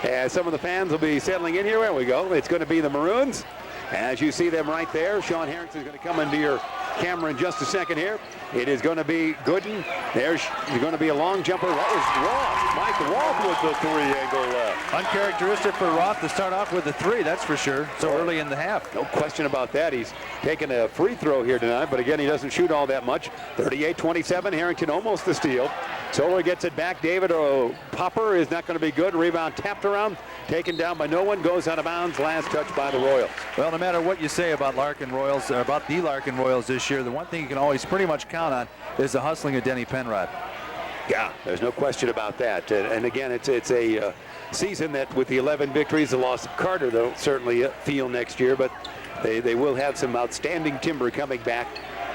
As some of the fans will be settling in here. There we go. It's going to be the Maroons. As you see them right there, Sean Harrington is going to come into your camera in just a second here. It is going to be Gooden. There's going to be a long jumper. That was Roth. Mike Roth with the three-angle. Uncharacteristic for Roth to start off with a three, that's for sure, so early in the half. No question about that. He's taken a free throw here tonight, but again, he doesn't shoot all that much. 38-27, Harrington almost the steal. Solar gets it back. David Popper is not going to be good. Rebound tapped around, taken down by no one, goes out of bounds. Last touch by the Royals. Well, no matter what you say about Larkin Royals, or about the Larkin Royals this year, the one thing you can always pretty much count on is the hustling of Denny Penrod. Yeah, there's no question about that. And again, it's a season that with the 11 victories, the loss of Carter, they'll certainly feel next year, but they will have some outstanding timber coming back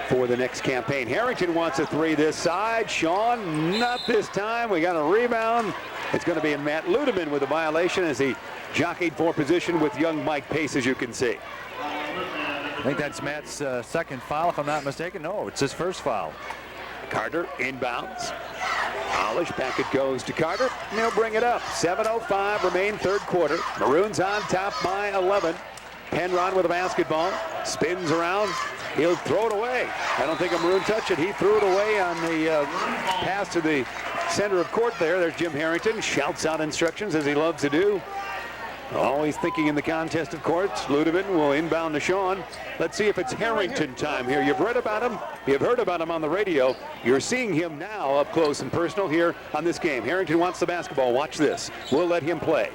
for the next campaign. Harrington wants a three this side. Sean, not this time. We got a rebound. It's going to be in Matt Ludeman with a violation as he jockeyed for position with young Mike Pace, as you can see. I think that's Matt's second foul, if I'm not mistaken. No, it's his first foul. Carter inbounds. Polish packet goes to Carter. And he'll bring it up. 7:05 remain third quarter. Maroons on top by 11. Penrod with a basketball. Spins around. He'll throw it away. I don't think a Maroon touched it. He threw it away on the pass to the center of court there. There's Jim Harrington. Shouts out instructions as he loves to do. Always thinking in the contest of courts. Ludeman will inbound to Sean. Let's see if it's Harrington time here. You've read about him. You've heard about him on the radio. You're seeing him now up close and personal here on this game. Harrington wants the basketball. Watch this. We'll let him play.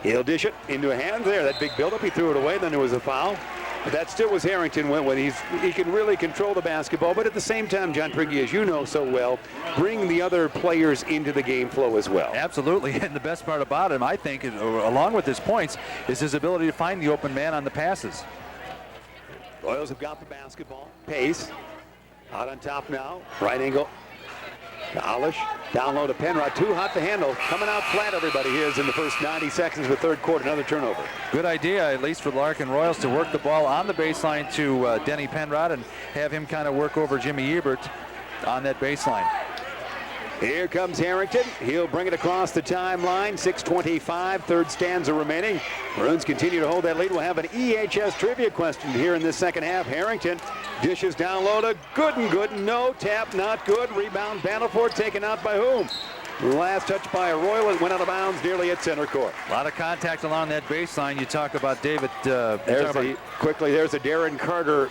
He'll dish it into a hand there. That big buildup. He threw it away. Then there was a foul. But that still was Harrington when he can really control the basketball. But at the same time, John Prigge, as you know so well, bring the other players into the game flow as well. Absolutely. And the best part about him, I think, along with his points, is his ability to find the open man on the passes. Royals have got the basketball. Pace. Out on top now. Right angle. Polish. Down low to Penrod. Too hot to handle. Coming out flat, everybody is in the first 90 seconds of the third quarter. Another turnover. Good idea, at least for Larkin Royals, to work the ball on the baseline to Denny Penrod and have him kind of work over Jimmy Ebert on that baseline. Here comes Harrington. He'll bring it across the timeline. 6:25, third stanza remaining. Maroons continue to hold that lead. We'll have an EHS trivia question here in this second half. Harrington dishes down low to Gooden. No tap, not good. Rebound, Bantleford taken out by whom? Last touch by a Royal. It went out of bounds nearly at center court. A lot of contact along that baseline. You talk about David. There's a Darren Carter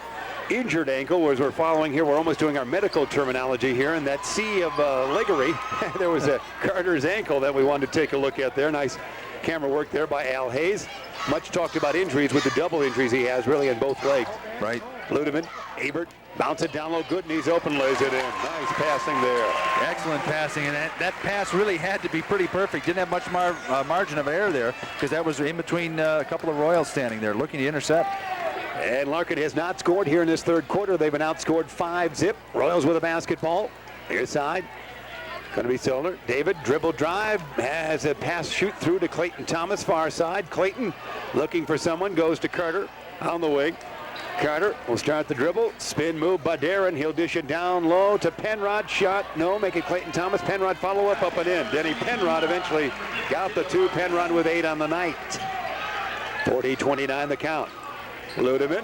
injured ankle. As we're following here, we're almost doing our medical terminology here. In that sea of leggery, there was a Carter's ankle that we wanted to take a look at there. Nice camera work there by Al Hayes. Much talked about injuries with the double injuries he has really in both legs. Right. Ludeman, Ebert, bounce it down low, good, and he's open, lays it in. Nice passing there. Excellent passing, and that pass really had to be pretty perfect. Didn't have much margin of error there, because that was in between a couple of Royals standing there looking to intercept. And Larkin has not scored here in this third quarter. They've been outscored 5-zip. Royals with a basketball. Near side. Going to be Solar. David, dribble drive. Has a pass shoot through to Clayton Thomas, far side. Clayton looking for someone. Goes to Carter on the wing. Carter will start the dribble. Spin move by Darren. He'll dish it down low to Penrod. Shot. No, make it Clayton Thomas. Penrod follow up and in. Denny Penrod eventually got the two. Penrod with 8 on the night. 40-29 the count. Ludeman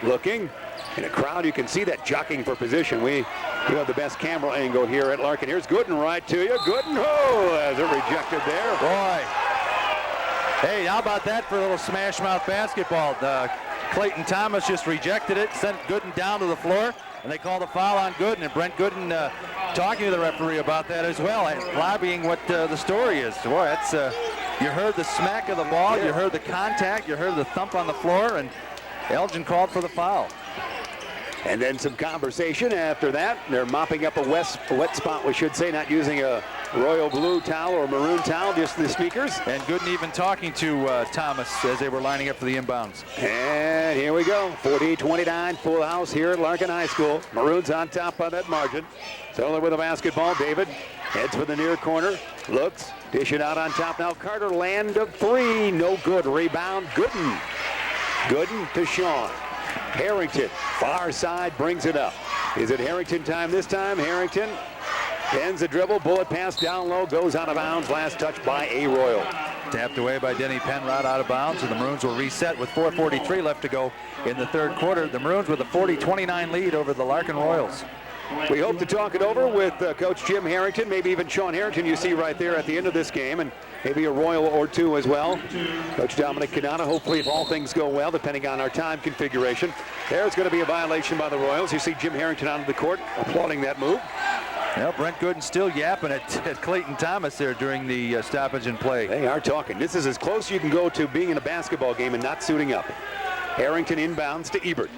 looking. In a crowd, you can see that jockeying for position. We have the best camera angle here at Larkin. Here's Gooden right to you. Gooden, has it rejected there. Boy. Hey, how about that for a little smash mouth basketball? Clayton Thomas just rejected it, sent Gooden down to the floor, and they called a foul on Gooden. And Brent Gooden talking to the referee about that as well, lobbying what the story is. Boy, that's you heard the smack of the ball, you heard the contact, you heard the thump on the floor, and Elgin called for the foul. And then some conversation after that. They're mopping up a wet spot, we should say, not using a royal blue towel or maroon towel, just the sneakers. And Gooden even talking to Thomas as they were lining up for the inbounds. And here we go. 48-29, full house here at Larkin High School. Maroons on top by that margin. Solar with a basketball. David heads for the near corner. Looks. Dish it out on top now. Carter, land of three. No good. Rebound. Gooden. Gooden to Sean. Harrington, far side, brings it up. Is it Harrington time this time? Harrington ends the dribble. Bullet pass down low. Goes out of bounds. Last touch by a Royal. Tapped away by Denny Penrod out of bounds, and the Maroons will reset with 4:43 left to go in the third quarter. The Maroons with a 40-29 lead over the Larkin Royals. We hope to talk it over with Coach Jim Harrington, maybe even Sean Harrington you see right there at the end of this game, and maybe a Royal or two as well. Coach Dominic Canada, hopefully if all things go well, depending on our time configuration. There's going to be a violation by the Royals. You see Jim Harrington out of the court applauding that move. Well, Brent Gooden still yapping at Clayton Thomas there during the stoppage and play. They are talking. This is as close you can go to being in a basketball game and not suiting up. Harrington inbounds to Ebert.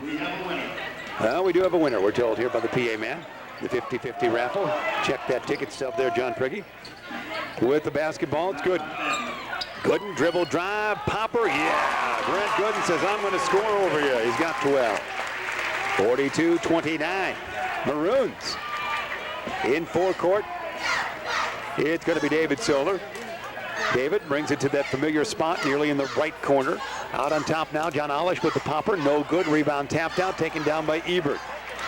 Well, we do have a winner, we're told here by the PA man. The 50-50 raffle. Check that ticket stub there, John Prigge. With the basketball, it's good. Gooden, dribble, drive, popper, yeah. Brent Gooden says, I'm going to score over you. He's got 12. 42-29. Maroons in forecourt. It's going to be David Solar. David brings it to that familiar spot nearly in the right corner. Out on top now, John Olish with the popper. No good. Rebound tapped out, taken down by Ebert.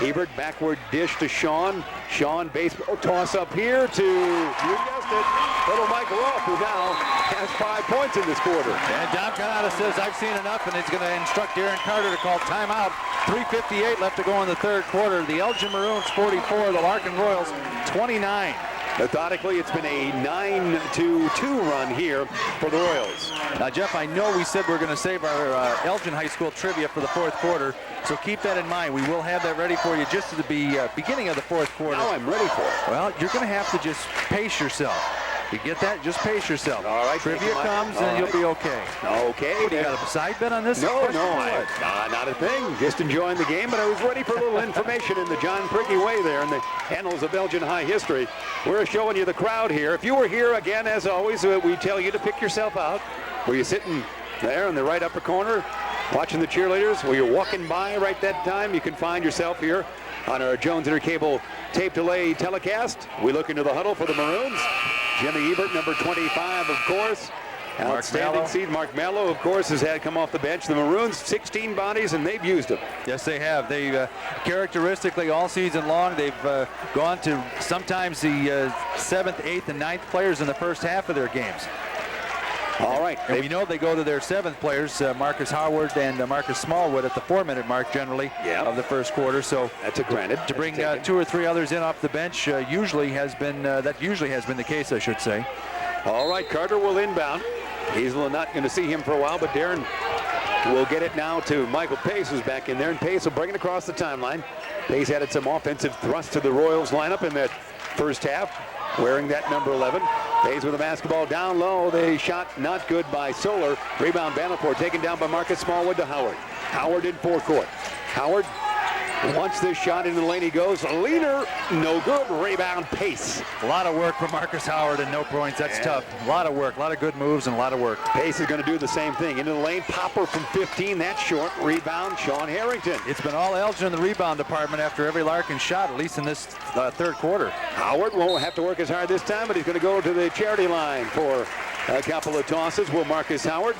Ebert backward dish to Sean. Sean base toss up here to, you guessed it, little Michael Roth, who now has 5 points in this quarter. And Don Canada says, I've seen enough, and he's going to instruct Darren Carter to call timeout. 3:58 left to go in the third quarter. The Elgin Maroons 44, the Larkin Royals 29. Methodically, it's been a 9-2 run here for the Royals. Now, Jeff, I know we said we're going to save our Elgin High School trivia for the fourth quarter, so keep that in mind. We will have that ready for you just at the beginning of the fourth quarter. Now I'm ready for it. Well, you're going to have to just pace yourself. You get that? Just pace yourself. All right. Trivia comes, and you'll be okay. Okay. What, you got a side bet on this? No, not a thing. Just enjoying the game, but I was ready for a little information in the John Prigge way there in the annals of Elgin High history. We're showing you the crowd here. If you were here, again, as always, we tell you to pick yourself out. Were you sitting there in the right upper corner watching the cheerleaders? Were you walking by right that time? You can find yourself here on our Jones Intercable tape delay telecast. We look into the huddle for the Maroons. Jimmy Ebert, number 25, of course. Outstanding seed. Mark Mello, of course, has had come off the bench. The Maroons, 16 bodies, and they've used them. Yes, they have. They characteristically all season long, they've gone to sometimes the 7th, 8th, and 9th players in the first half of their games. All right. And we know they go to their 7th players, Marcus Howard and Marcus Smallwood at the 4-minute mark generally of the first quarter. So that's a granted. To bring 2 or 3 others in off the bench usually has been the case, I should say. All right, Carter will inbound. He's not going to see him for a while, but Darren will get it now to Michael Pace, who's back in there, and Pace will bring it across the timeline. Pace added some offensive thrust to the Royals lineup in that first half, wearing that number 11. Pace with the basketball down low. The shot not good by Solar. Rebound Banaport taken down by Marcus Smallwood to Howard. Howard in forecourt. Howard wants this shot into the lane. He goes. Leaner, no good. Rebound Pace. A lot of work for Marcus Howard and no points. That's tough. A lot of work, a lot of good moves and a lot of work. Pace is going to do the same thing. Into the lane. Popper from 15. That's short. Rebound Sean Harrington. It's been all Elgin in the rebound department after every Larkin shot, at least in this third quarter. Howard won't have to work as hard this time, but he's going to go to the charity line for a couple of tosses. Will Marcus Howard.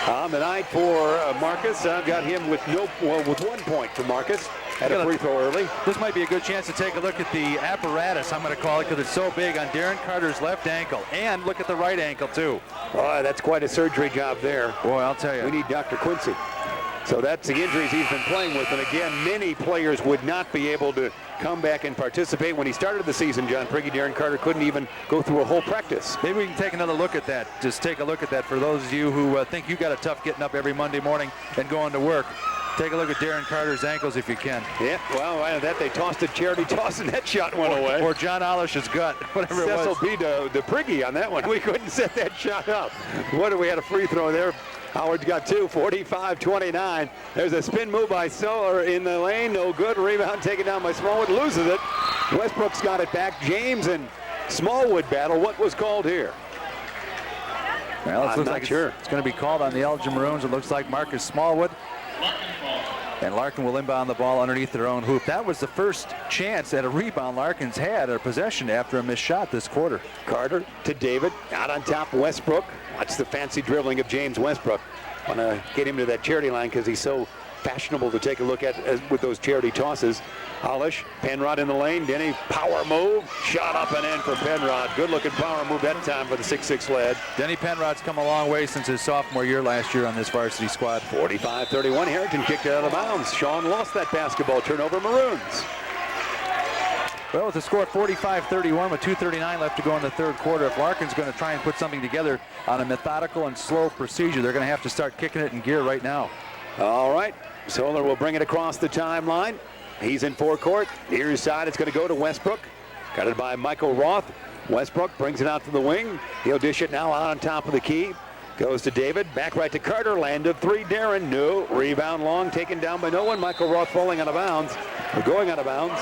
On the night for Marcus, I've got him with with 1 point for Marcus. Had a free throw early. This might be a good chance to take a look at the apparatus, I'm going to call it, because it's so big on Darren Carter's left ankle. And look at the right ankle, too. Oh, that's quite a surgery job there. Boy, I'll tell you. We need Dr. Quincy. So that's the injuries he's been playing with. And again, many players would not be able to come back and participate. When he started the season, John Prigge, Darren Carter couldn't even go through a whole practice. Maybe we can take another look at that. Just take a look at that for those of you who think you got a tough getting up every Monday morning and going to work. Take a look at Darren Carter's ankles if you can. Yeah, well, out of that they tossed a charity toss and that shot went away. Or John Olish's gut, whatever it was. Cecil B. to Prigge on that one. We couldn't set that shot up. What, we had a free throw there. Howard's got two, 45-29. There's a spin move by Solar in the lane. No good. Rebound taken down by Smallwood. Loses it. Westbrook's got it back. James and Smallwood battle. What was called here? Well, it I'm looks not like sure. It's going to be called on the Elgin Maroons. It looks like Marcus Smallwood. And Larkin will inbound the ball underneath their own hoop. That was the first chance at a rebound Larkin's had, or possession, after a missed shot this quarter. Carter to David. Out on top, Westbrook. Watch the fancy dribbling of James Westbrook. Want to get him to that charity line because he's so fashionable to take a look at with those charity tosses. Hollish, Penrod in the lane. Denny, power move. Shot up and in for Penrod. Good looking power move that time for the 6'6 lad. Denny Penrod's come a long way since his sophomore year last year on this varsity squad. 45-31. Harrington kicked it out of bounds. Sean lost that basketball. Turnover, Maroons. Well, with the score 45-31 with 2:39 left to go in the third quarter, if Larkin's going to try and put something together on a methodical and slow procedure, they're going to have to start kicking it in gear right now. All right. Solar will bring it across the timeline. He's in forecourt. Near his side, it's going to go to Westbrook. Got it by Michael Roth. Westbrook brings it out to the wing. He'll dish it now out on top of the key. Goes to David. Back right to Carter. Land of three. Darren. No. Rebound long. Taken down by no one. Michael Roth falling out of bounds. Or going out of bounds.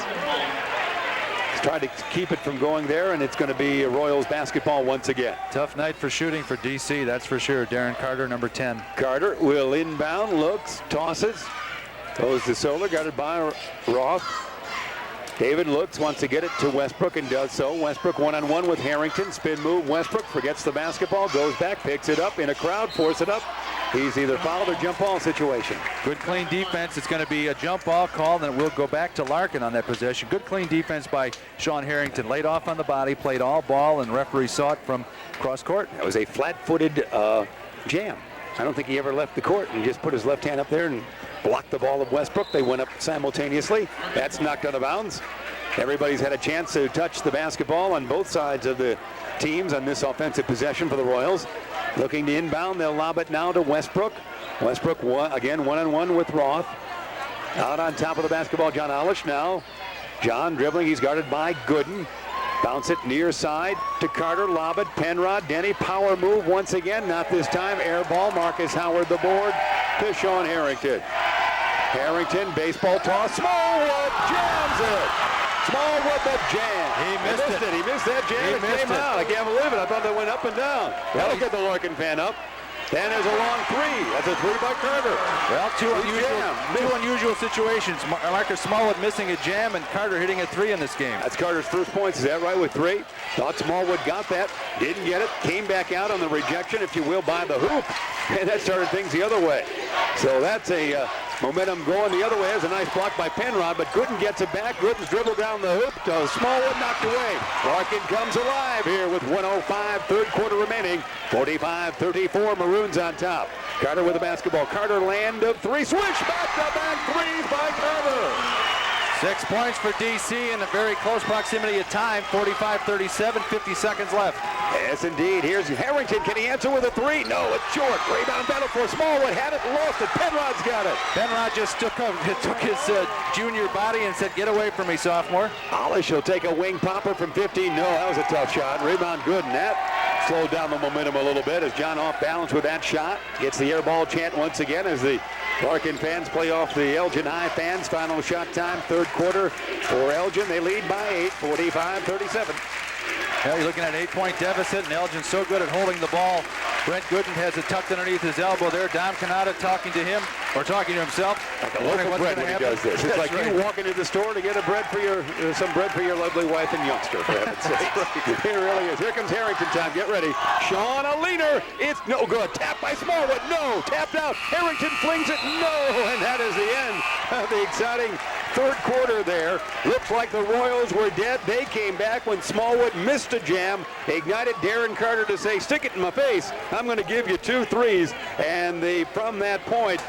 He's trying to keep it from going there, and it's going to be Royals basketball once again. Tough night for shooting for DC, that's for sure. Darren Carter, number 10. Carter will inbound. Looks. Tosses. Goes to Solar. Got it by Roth. David looks, wants to get it to Westbrook and does so. Westbrook one-on-one with Harrington. Spin move. Westbrook forgets the basketball, goes back, picks it up in a crowd, force it up. He's either fouled or jump ball situation. Good clean defense. It's going to be a jump ball call, and it will go back to Larkin on that possession. Good clean defense by Sean Harrington. Laid off on the body, played all ball, and referee saw it from cross court. That was a flat-footed jam. I don't think he ever left the court. He just put his left hand up there and blocked the ball of Westbrook. They went up simultaneously. That's knocked out of bounds. Everybody's had a chance to touch the basketball on both sides of the teams on this offensive possession for the Royals. Looking to inbound. They'll lob it now to Westbrook. Westbrook again one-on-one with Roth. Out on top of the basketball, John Hollish now. John dribbling. He's guarded by Gooden. Bounce it near side to Carter. Lob it. Penrod. Denny. Power move once again. Not this time. Air ball. Marcus Howard the board to Sean Harrington. Harrington. Baseball toss. Smallwood jams it. Smallwood the jam. He missed it. He missed that jam. It came out. I can't believe it. I thought they went up and down. That'll get the Larkin fan up. Then there's a long three. That's a three by Carter. Well, two unusual situations. Marcus Smallwood missing a jam and Carter hitting a three in this game. That's Carter's first points. Is that right, with three? Thought Smallwood got that. Didn't get it. Came back out on the rejection, if you will, by the hoop. And that started things the other way. So that's a momentum going the other way. There's a nice block by Penrod, but Gooden gets it back. Gooden's dribbled down the hoop. Smallwood knocked away. Larkin comes alive here with 1:05, third quarter remaining. 45-34, Maroons on top. Carter with the basketball. Carter land of three. Swish back-to-back threes by Carter. 6 points for DC in a very close proximity of time. 45-37, 50 seconds left. Yes, indeed. Here's Harrington. Can he answer with a three? No, it's short. Rebound battle for Smallwood. Had it, lost it. Penrod's got it. Penrod just took his junior body and said, "Get away from me, sophomore." Hollish will take a wing popper from 15. No, that was a tough shot. Rebound good, and that slowed down the momentum a little bit as John off balance with that shot. Gets the air ball chant once again as the Larkin fans play off the Elgin High fans. Final shot time, third quarter for Elgin. They lead by 8, 45-37. Yeah, you're looking at an 8-point deficit, and Elgin's so good at holding the ball. Brent Gooden has it tucked underneath his elbow there. Dom Canada talking to him, or talking to himself. Like a local bread when he does this. It's like you walk into the store to get a bread for your, some bread for your lovely wife and youngster, for heaven's sake. It really is. Here comes Harrington time. Get ready. Sean, a leaner. It's no good. Tapped by Smallwood. No. Tapped out. Harrington flings it. No. And that is the end of the exciting third quarter there. Looks like the Royals were dead. They came back when Smallwood missed a jam. Ignited Darren Carter to say, "Stick it in my face. I'm going to give you 2 threes." And from that point,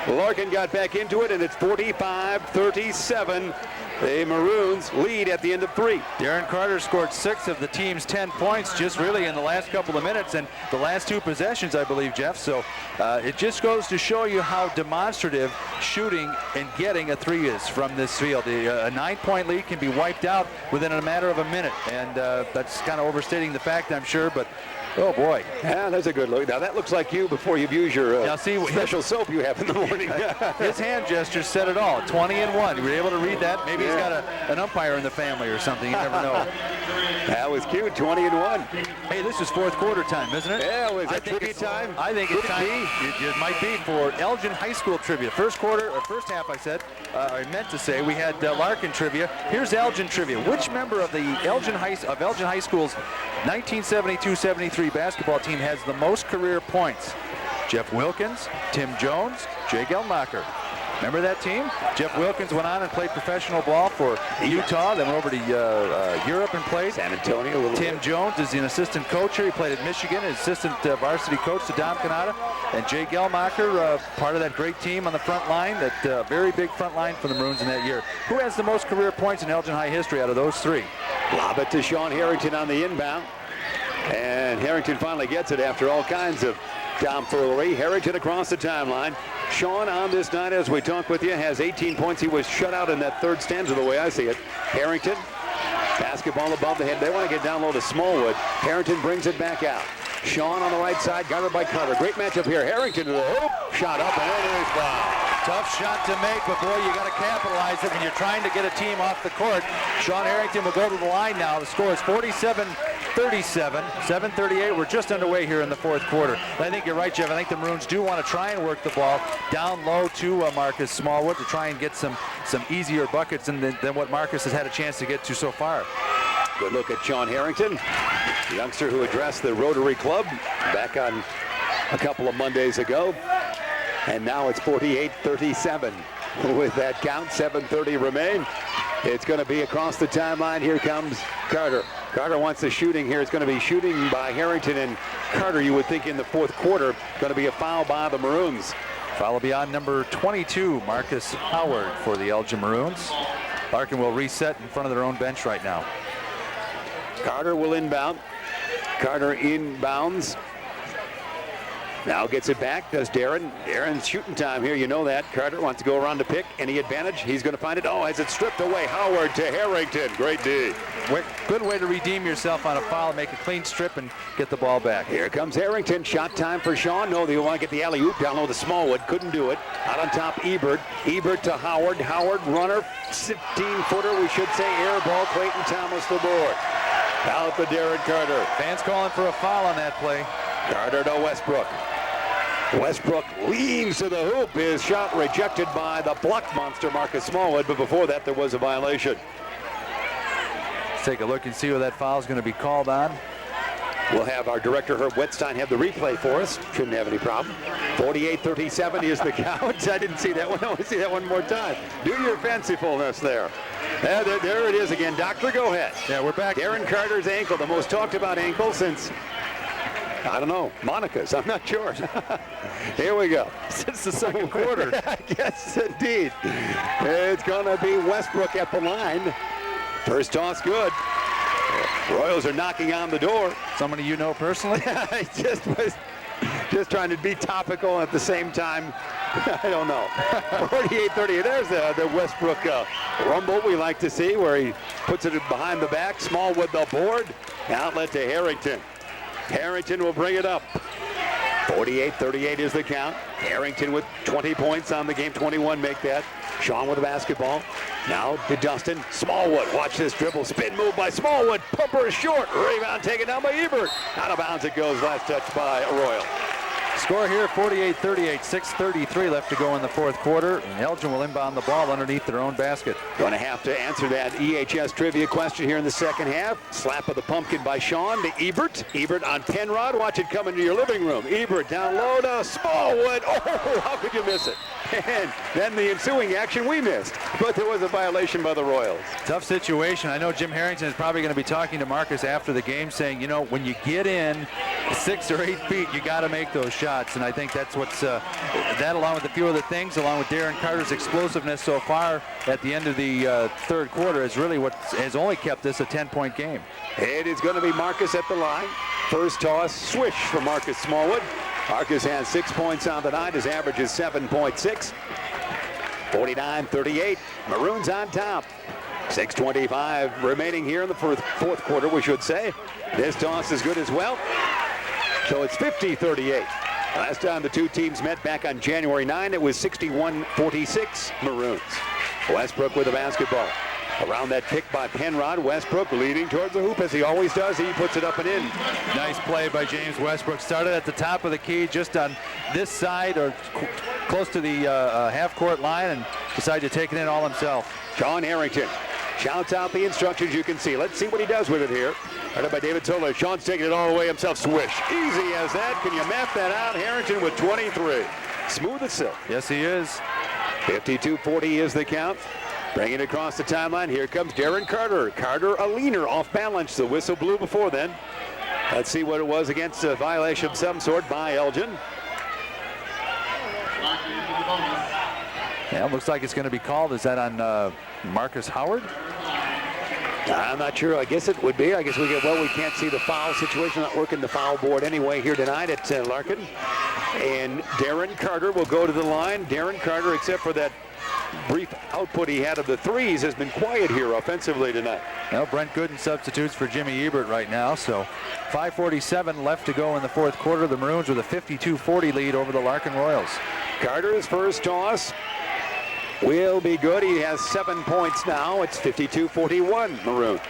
Larkin got back into it, and it's 45-37. The Maroons lead at the end of 3. Darren Carter scored 6 of the team's 10 points just really in the last couple of minutes and the last 2 possessions, I believe, Jeff. So it just goes to show you how demonstrative shooting and getting a 3 is from this field. A 9-point lead can be wiped out within a matter of a minute, and that's kind of overstating the fact, I'm sure, but Oh, boy. Yeah, that's a good look. Now, that looks like you before you've used your Now, see, special soap you have in the morning. his hand gestures said it all. 20-1. You were able to read that? Maybe he's got an umpire in the family or something. You never know. That was cute. 20-1. Hey, this is fourth quarter time, isn't it? Yeah, was I that think trivia it's time? I think it's time. It might be for Elgin High School trivia. First quarter, or first half, I said. I meant to say we had Larkin trivia. Here's Elgin trivia. Which member of the Elgin High School's 1972-73 basketball team has the most career points? Jeff Wilkins, Tim Jones, Jay Gelmacher. Remember that team? Jeff Wilkins went on and played professional ball for Utah, then went over to Europe and played. San Antonio a little Tim bit. Jones is an assistant coach here. He played at Michigan, assistant varsity coach to Dom Canada. And Jay Gelmacher, part of that great team on the front line, that very big front line for the Maroons in that year. Who has the most career points in Elgin High history out of those three? Lob it to Sean Harrington on the inbound. And Harrington finally gets it after all kinds of tomfoolery. Harrington across the timeline. Sean on this night as we talk with you has 18 points. He was shut out in that third stanza the way I see it. Harrington, basketball above the head. They want to get down low to Smallwood. Harrington brings it back out. Sean on the right side, guarded by Carter. Great matchup here. Harrington to the hoop. Shot up and over his foul. Tough shot to make, but boy, you got to capitalize it when you're trying to get a team off the court. Sean Harrington will go to the line now. The score is 47-37, 7:38. We're just underway here in the fourth quarter. I think you're right, Jeff. I think the Maroons do want to try and work the ball down low to Marcus Smallwood to try and get some easier buckets than what Marcus has had a chance to get to so far. Good look at Sean Harrington, the youngster who addressed the Rotary Club back on a couple of Mondays ago. And now it's 48-37 with that count. 7:30 remain. It's going to be across the timeline. Here comes Carter. Carter wants the shooting here. It's going to be shooting by Harrington and Carter. You would think in the fourth quarter, going to be a foul by the Maroons. Foul will be on number 22, Marcus Howard, for the Elgin Maroons. Larkin will reset in front of their own bench right now. Carter will inbound. Carter inbounds. Now gets it back, does Darren. Darren's shooting time here, you know that. Carter wants to go around to pick. Any advantage? He's going to find it. Oh, has it stripped away. Howard to Harrington. Great D. Good way to redeem yourself on a foul, make a clean strip and get the ball back. Here comes Harrington. Shot time for Sean. No, they want to get the alley-oop down low to Smallwood. Couldn't do it. Out on top, Ebert. Ebert to Howard. Howard, runner. 15-footer, we should say. Air ball. Clayton Thomas the board. Out to Darren Carter. Fans calling for a foul on that play. Carter to Westbrook. Westbrook leans to the hoop. His shot rejected by the block monster Marcus Smallwood, but before that there was a violation. Let's take a look and see where that foul is going to be called on. We'll have our director Herb Wetstein have the replay for us. Shouldn't have any problem. 48-37 is the count. I didn't see that one. I want to see that one more time. Do your fancifulness there. There it is again. Doctor, go ahead. Yeah, we're back. Darren Carter's ankle, the most talked about ankle since, I don't know, Monica's. I'm not sure. Here we go. Since the second quarter. Yes, indeed. It's going to be Westbrook at the line. First toss good. Royals are knocking on the door. Somebody you know personally? I just trying to be topical at the same time. I don't know. 48-30. There's the Westbrook rumble we like to see, where he puts it behind the back. Smallwood the board. Outlet to Harrington. Harrington will bring it up. 48-38 is the count. Harrington with 20 points on the game. 21 make that. Sean with the basketball. Now to Dustin. Smallwood. Watch this dribble. Spin move by Smallwood. Pumper is short. Rebound taken down by Ebert. Out of bounds it goes. Last touch by Royal. Score here, 48-38, 6:33 left to go in the fourth quarter. And Elgin will inbound the ball underneath their own basket. Going to have to answer that EHS trivia question here in the second half. Slap of the pumpkin by Sean to Ebert. Ebert on Penrod. Watch it come into your living room. Ebert down low to Smallwood. Oh, how could you miss it? And then the ensuing action we missed. But there was a violation by the Royals. Tough situation. I know Jim Harrington is probably going to be talking to Marcus after the game saying, you know, when you get in 6 or 8 feet, you got to make those shots. And I think that's what's, that along with a few other things, along with Darren Carter's explosiveness so far at the end of the third quarter, is really what has only kept this a 10-point game. It is going to be Marcus at the line. First toss, swish for Marcus Smallwood. Marcus has 6 points on the night. His average is 7.6. 49-38. Maroons on top. 6:25 remaining here in the fourth quarter, we should say. This toss is good as well. So it's 50-38. Last time the two teams met back on January 9, it was 61-46 Maroons. Westbrook with the basketball. Around that kick by Penrod, Westbrook leading towards the hoop as he always does. He puts it up and in. Nice play by James Westbrook. Started at the top of the key, just on this side or close to the half-court line, and decided to take it in all himself. Sean Harrington shouts out the instructions you can see. Let's see what he does with it here. Right up by David Toller. Sean's taking it all the way himself. Swish. Easy as that. Can you map that out? Harrington with 23. Smooth as silk. Yes, he is. 52-40 is the count. Bringing it across the timeline. Here comes Darren Carter. Carter, a leaner, off balance. The whistle blew before then. Let's see what it was against a violation of some sort by Elgin. Yeah, looks like it's going to be called. Is that on Marcus Howard? I'm not sure. I guess it would be. I guess we can't see the foul situation. Not working the foul board anyway here tonight at Larkin. And Darren Carter will go to the line. Darren Carter, except for that brief output he had of the threes, has been quiet here offensively tonight. Well, Brent Gooden substitutes for Jimmy Ebert right now, so 5:47 left to go in the fourth quarter. The Maroons with a 52-40 lead over the Larkin Royals. Carter's first toss will be good. He has 7 points now. It's 52-41 Maroons.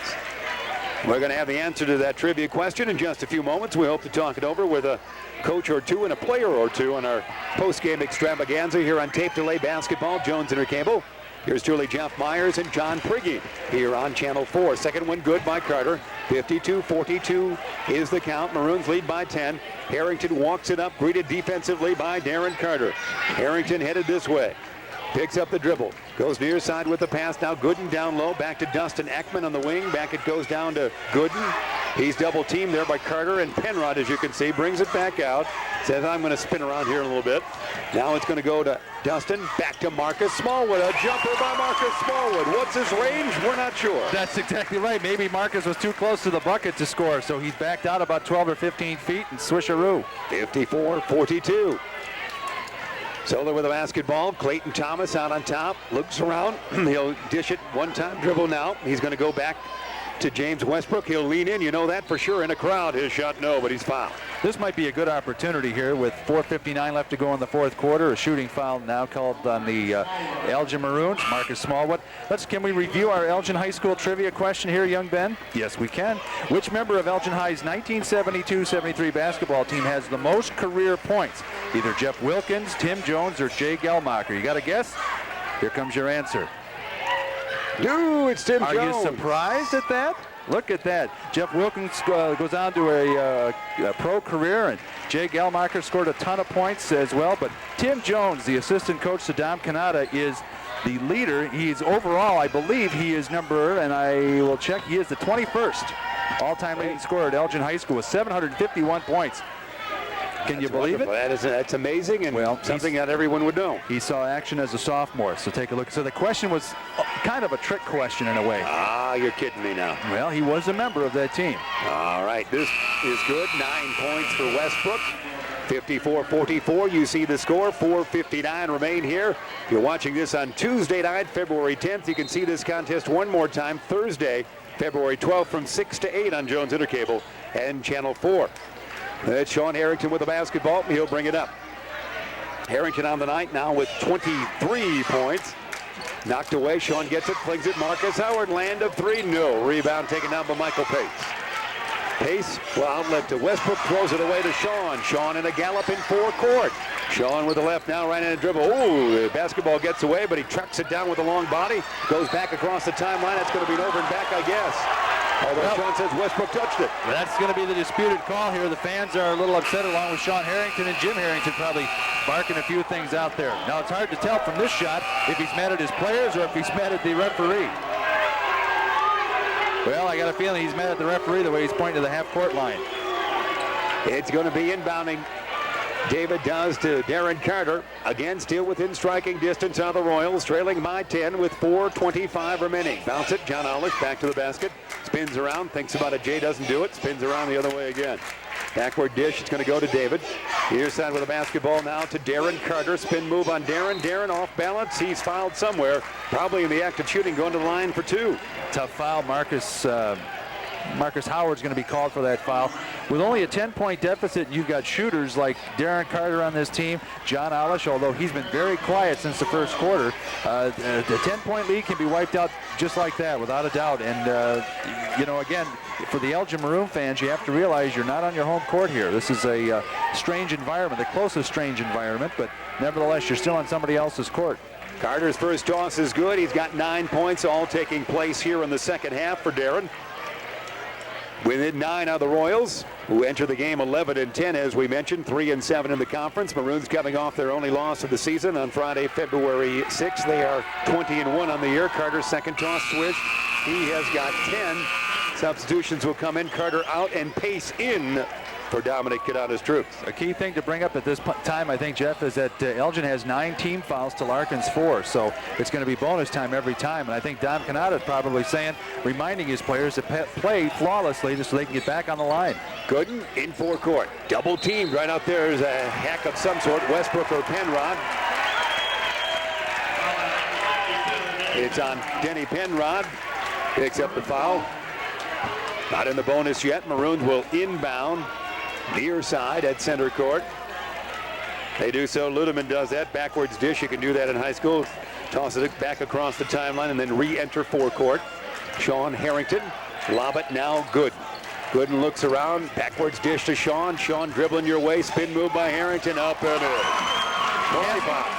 We're going to have the answer to that trivia question in just a few moments. We hope to talk it over with a coach or two and a player or two on our post-game extravaganza here on Tape Delay Basketball. Jones Intercable. Here's Julie Jeff Myers and John Prigge here on Channel 4. Second one good by Carter. 52-42 is the count. Maroons lead by 10. Harrington walks it up, greeted defensively by Darren Carter. Harrington headed this way. Picks up the dribble. Goes near side with the pass. Now Gooden down low. Back to Dustin Ekman on the wing. Back it goes down to Gooden. He's double teamed there by Carter, and Penrod, as you can see, brings it back out. Says, I'm going to spin around here a little bit. Now it's going to go to Dustin. Back to Marcus Smallwood. A jumper by Marcus Smallwood. What's his range? We're not sure. That's exactly right. Maybe Marcus was too close to the bucket to score, so he's backed out about 12 or 15 feet and swisharoo. 54-42. Solar with a basketball. Clayton Thomas out on top. Looks around. He'll dish it one time. Dribble now. He's going to go back to James Westbrook. He'll lean in. You know that for sure. In a crowd. His shot, no, but he's fouled. This might be a good opportunity here with 4:59 left to go in the fourth quarter. A shooting foul now called on the Elgin Maroons. Marcus Smallwood. Can we review our Elgin High School trivia question here, young Ben? Yes, we can. Which member of Elgin High's 1972-73 basketball team has the most career points? Either Jeff Wilkins, Tim Jones, or Jay Gelmacher. You got a guess? Here comes your answer. No, it's Tim Jones. Are you surprised at that? Look at that. Jeff Wilkins goes on to a pro career, and Jay Gelmacher scored a ton of points as well. But Tim Jones, the assistant coach to Dom Canada, is the leader. He's overall, I believe he is number, and I will check, he is the 21st all-time leading scorer at Elgin High School with 751 points. Can you believe it? That's amazing, and something that everyone would know. He saw action as a sophomore, so take a look. So the question was kind of a trick question in a way. Ah, you're kidding me now. Well, he was a member of that team. All right, this is good. 9 points for Westbrook. 54-44, you see the score. 4:59 remain here. If you're watching this on Tuesday night, February 10th, you can see this contest one more time Thursday, February 12th from 6 to 8 on Jones Intercable and Channel 4. That's Sean Harrington with the basketball. He'll bring it up. Harrington on the night now with 23 points. Knocked away. Sean gets it, flings it. Marcus Howard, land of three. No. Rebound taken down by Michael Pace. Pace, outlet to Westbrook, throws it away to Sean. Sean in a gallop in forecourt. Sean with the left now, right in a dribble. Oh, the basketball gets away, but he trucks it down with a long body. Goes back across the timeline. That's going to be an over and back, I guess. Although Sean says Westbrook touched it. That's going to be the disputed call here. The fans are a little upset along with Sean Harrington, and Jim Harrington probably barking a few things out there. Now it's hard to tell from this shot if he's mad at his players or if he's mad at the referee. Well, I got a feeling he's mad at the referee the way he's pointing to the half-court line. It's going to be inbounding. David does to Darren Carter. Again, still within striking distance of the Royals, trailing by 10 with 4:25 remaining. Bounce it, John Olish back to the basket. Spins around, thinks about it. Jay doesn't do it. Spins around the other way again. Backward dish, it's going to go to David. Near side with the basketball now to Darren Carter. Spin move on Darren. Darren off balance. He's fouled somewhere. Probably in the act of shooting, going to the line for two. Tough foul. Marcus Marcus Howard's going to be called for that foul. With only a 10-point deficit, you've got shooters like Darren Carter on this team, John Alish, although he's been very quiet since the first quarter. The 10-point lead can be wiped out just like that, without a doubt. And, you know, again, for the Elgin Maroon fans, you have to realize you're not on your home court here. This is a strange environment, the closest strange environment, but nevertheless, you're still on somebody else's court. Carter's first toss is good. He's got 9 points, all taking place here in the second half for Darren. Within 9 are the Royals, who enter the game 11-10, as we mentioned, 3-7 in the conference. Maroons coming off their only loss of the season on Friday, February 6th. They are 20-1 on the year. Carter's second toss swish. He has got 10. Substitutions will come in. Carter out and Pace in for Dominic Canada's troops. A key thing to bring up at this time, I think, Jeff, is that Elgin has 9 team fouls to Larkin's 4, so it's going to be bonus time every time. And I think Dom Canada is probably saying, reminding his players to play flawlessly just so they can get back on the line. Gooden in forecourt. Double teamed right out there is a hack of some sort, Westbrook or Penrod. It's on Denny Penrod. Picks up the foul. Not in the bonus yet. Maroons will inbound near side at center court. They do so. Ludeman does that. Backwards dish. You can do that in high school. Tosses it back across the timeline and then re-enter forecourt. Sean Harrington. Lob it now. Gooden looks around. Backwards dish to Sean. Sean dribbling your way. Spin move by Harrington. Up and in.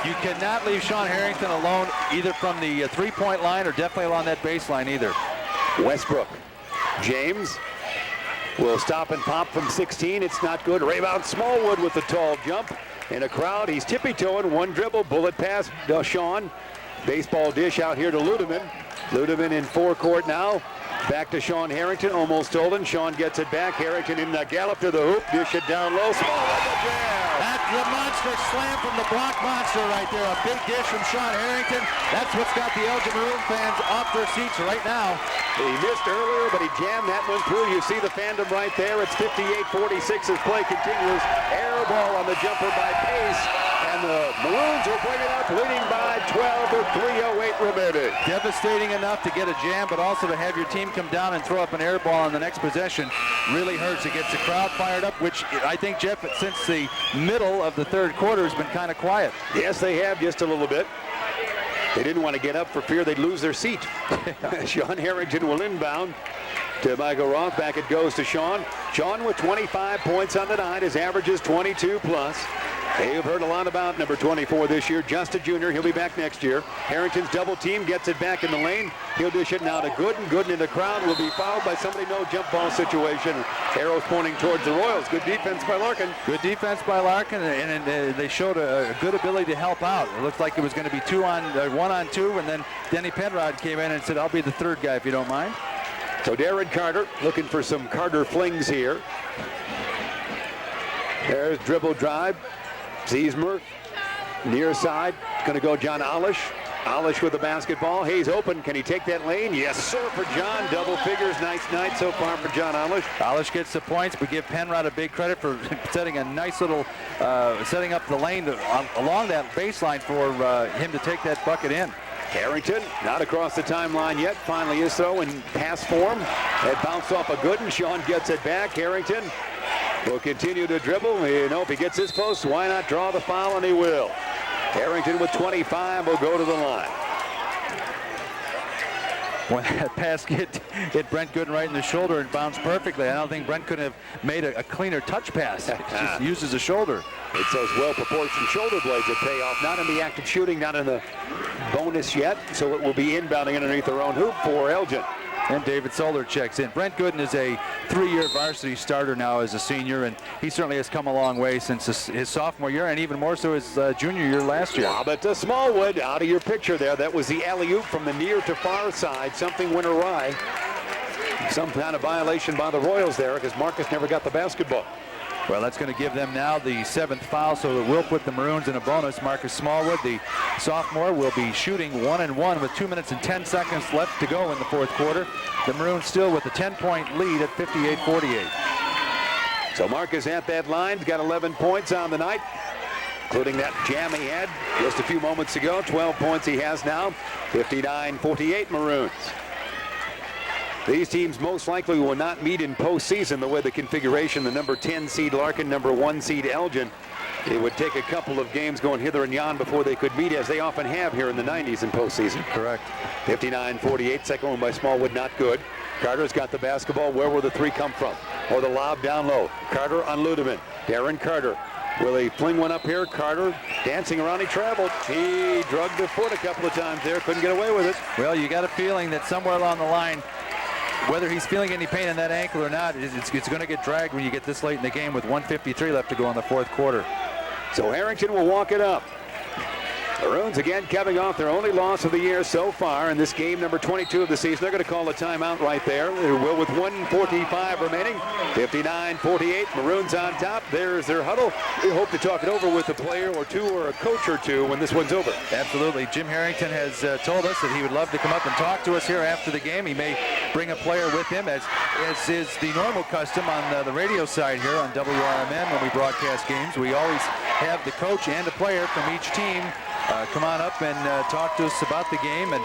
You cannot leave Sean Harrington alone either from the three-point line or definitely along that baseline either. Westbrook. James will stop and pop from 16. It's not good. Rebound Smallwood with the tall jump. In a crowd, he's tippy-toeing. One dribble, bullet pass. Sean. Baseball dish out here to Ludeman. Ludeman in forecourt now. Back to Sean Harrington, almost stolen. Sean gets it back. Harrington in the gallop to the hoop. Dish it down low. Smallwood the jam. That's the monster slam from the block monster right there. A big dish from Sean Harrington. That's what's got the Elgin Maroon fans off their seats right now. He missed earlier, but he jammed that one through. You see the fandom right there. It's 58-46 as play continues. Air ball on the jumper by Pace. And the Maroons will bring it up, leading by 12 with 3:08 remaining. Devastating enough to get a jam, but also to have your team come down and throw up an air ball on the next possession really hurts. It gets the crowd fired up, which I think, Jeff, since the middle of the third quarter has been kind of quiet. Yes, they have, just a little bit. They didn't want to get up for fear they'd lose their seat. Sean Harrington will inbound to Michael Roth. Back it goes to Sean. Sean with 25 points on the night. His average is 22 plus. They've heard a lot about number 24 this year, Just a junior. He'll be back next year. Harrington's double team gets it back in the lane. He'll dish it now to Gooden. Gooden in the crowd will be fouled by somebody. No jump ball situation. Arrows pointing towards the Royals. Good defense by Larkin. Good defense by Larkin, and they showed a good ability to help out. It looked like it was going to be 1-on-2, and then Denny Penrod came in and said, I'll be the third guy if you don't mind. So Darren Carter looking for some Carter flings here. There's dribble drive. Ziesmer, near side, going to go John Alish. Alish with the basketball. Hayes open. Can he take that lane? Yes, sir, for John. Double figures. Nice night so far for John Alish. Alish gets the points, but give Penrod a big credit for setting a nice little, setting up the lane along that baseline for him to take that bucket in. Harrington, not across the timeline yet. Finally is though in pass form. It bounced off a Gooden. Sean gets it back. Harrington will continue to dribble. You know, if he gets this close, why not draw the foul? And he will. Harrington with 25 will go to the line. When that pass hit Brent Gooden right in the shoulder and bounced perfectly. I don't think Brent could have made a cleaner touch pass. It just uses the shoulder. It's those well-proportioned shoulder blades that pay off. Not in the active shooting, not in the bonus yet. So it will be inbounding underneath their own hoop for Elgin. And David Soler checks in. Brent Gooden is a 3-year varsity starter now as a senior, and he certainly has come a long way since his sophomore year, and even more so his junior year last year. But to Smallwood, out of your picture there, that was the alley-oop from the near to far side. Something went awry. Some kind of violation by the Royals there because Marcus never got the basketball. Well, that's going to give them now the 7th foul, so it will put the Maroons in a bonus. Marcus Smallwood, the sophomore, will be shooting 1-and-1 with 2 minutes and 10 seconds left to go in the fourth quarter. The Maroons still with a 10-point lead at 58-48. So Marcus at that line, got 11 points on the night, including that jam he had just a few moments ago. 12 points he has now, 59-48 Maroons. These teams most likely will not meet in postseason the way the configuration, the number 10 seed Larkin, number 1 seed Elgin. It would take a couple of games going hither and yon before they could meet, as they often have here in the 90s in postseason. Correct. 59-48, second one by Smallwood, not good. Carter's got the basketball. Where will the three come from? Or the lob down low. Carter on Ludeman. Darren Carter. Will he fling one up here? Carter dancing around. He traveled. He drugged the foot a couple of times there. Couldn't get away with it. Well, you got a feeling that somewhere along the line, whether he's feeling any pain in that ankle or not, it's going to get dragged when you get this late in the game with 1:53 left to go in the fourth quarter. So Harrington will walk it up. Maroons again coming off their only loss of the year so far in this game number 22 of the season. They're going to call a timeout right there. They will with 1:45 remaining. 59-48, Maroons on top. There's their huddle. We hope to talk it over with a player or two or a coach or two when this one's over. Absolutely. Jim Harrington has told us that he would love to come up and talk to us here after the game. He may bring a player with him, as is the normal custom on the radio side here on WRMN when we broadcast games. We always have the coach and a player from each team come on up and talk to us about the game, and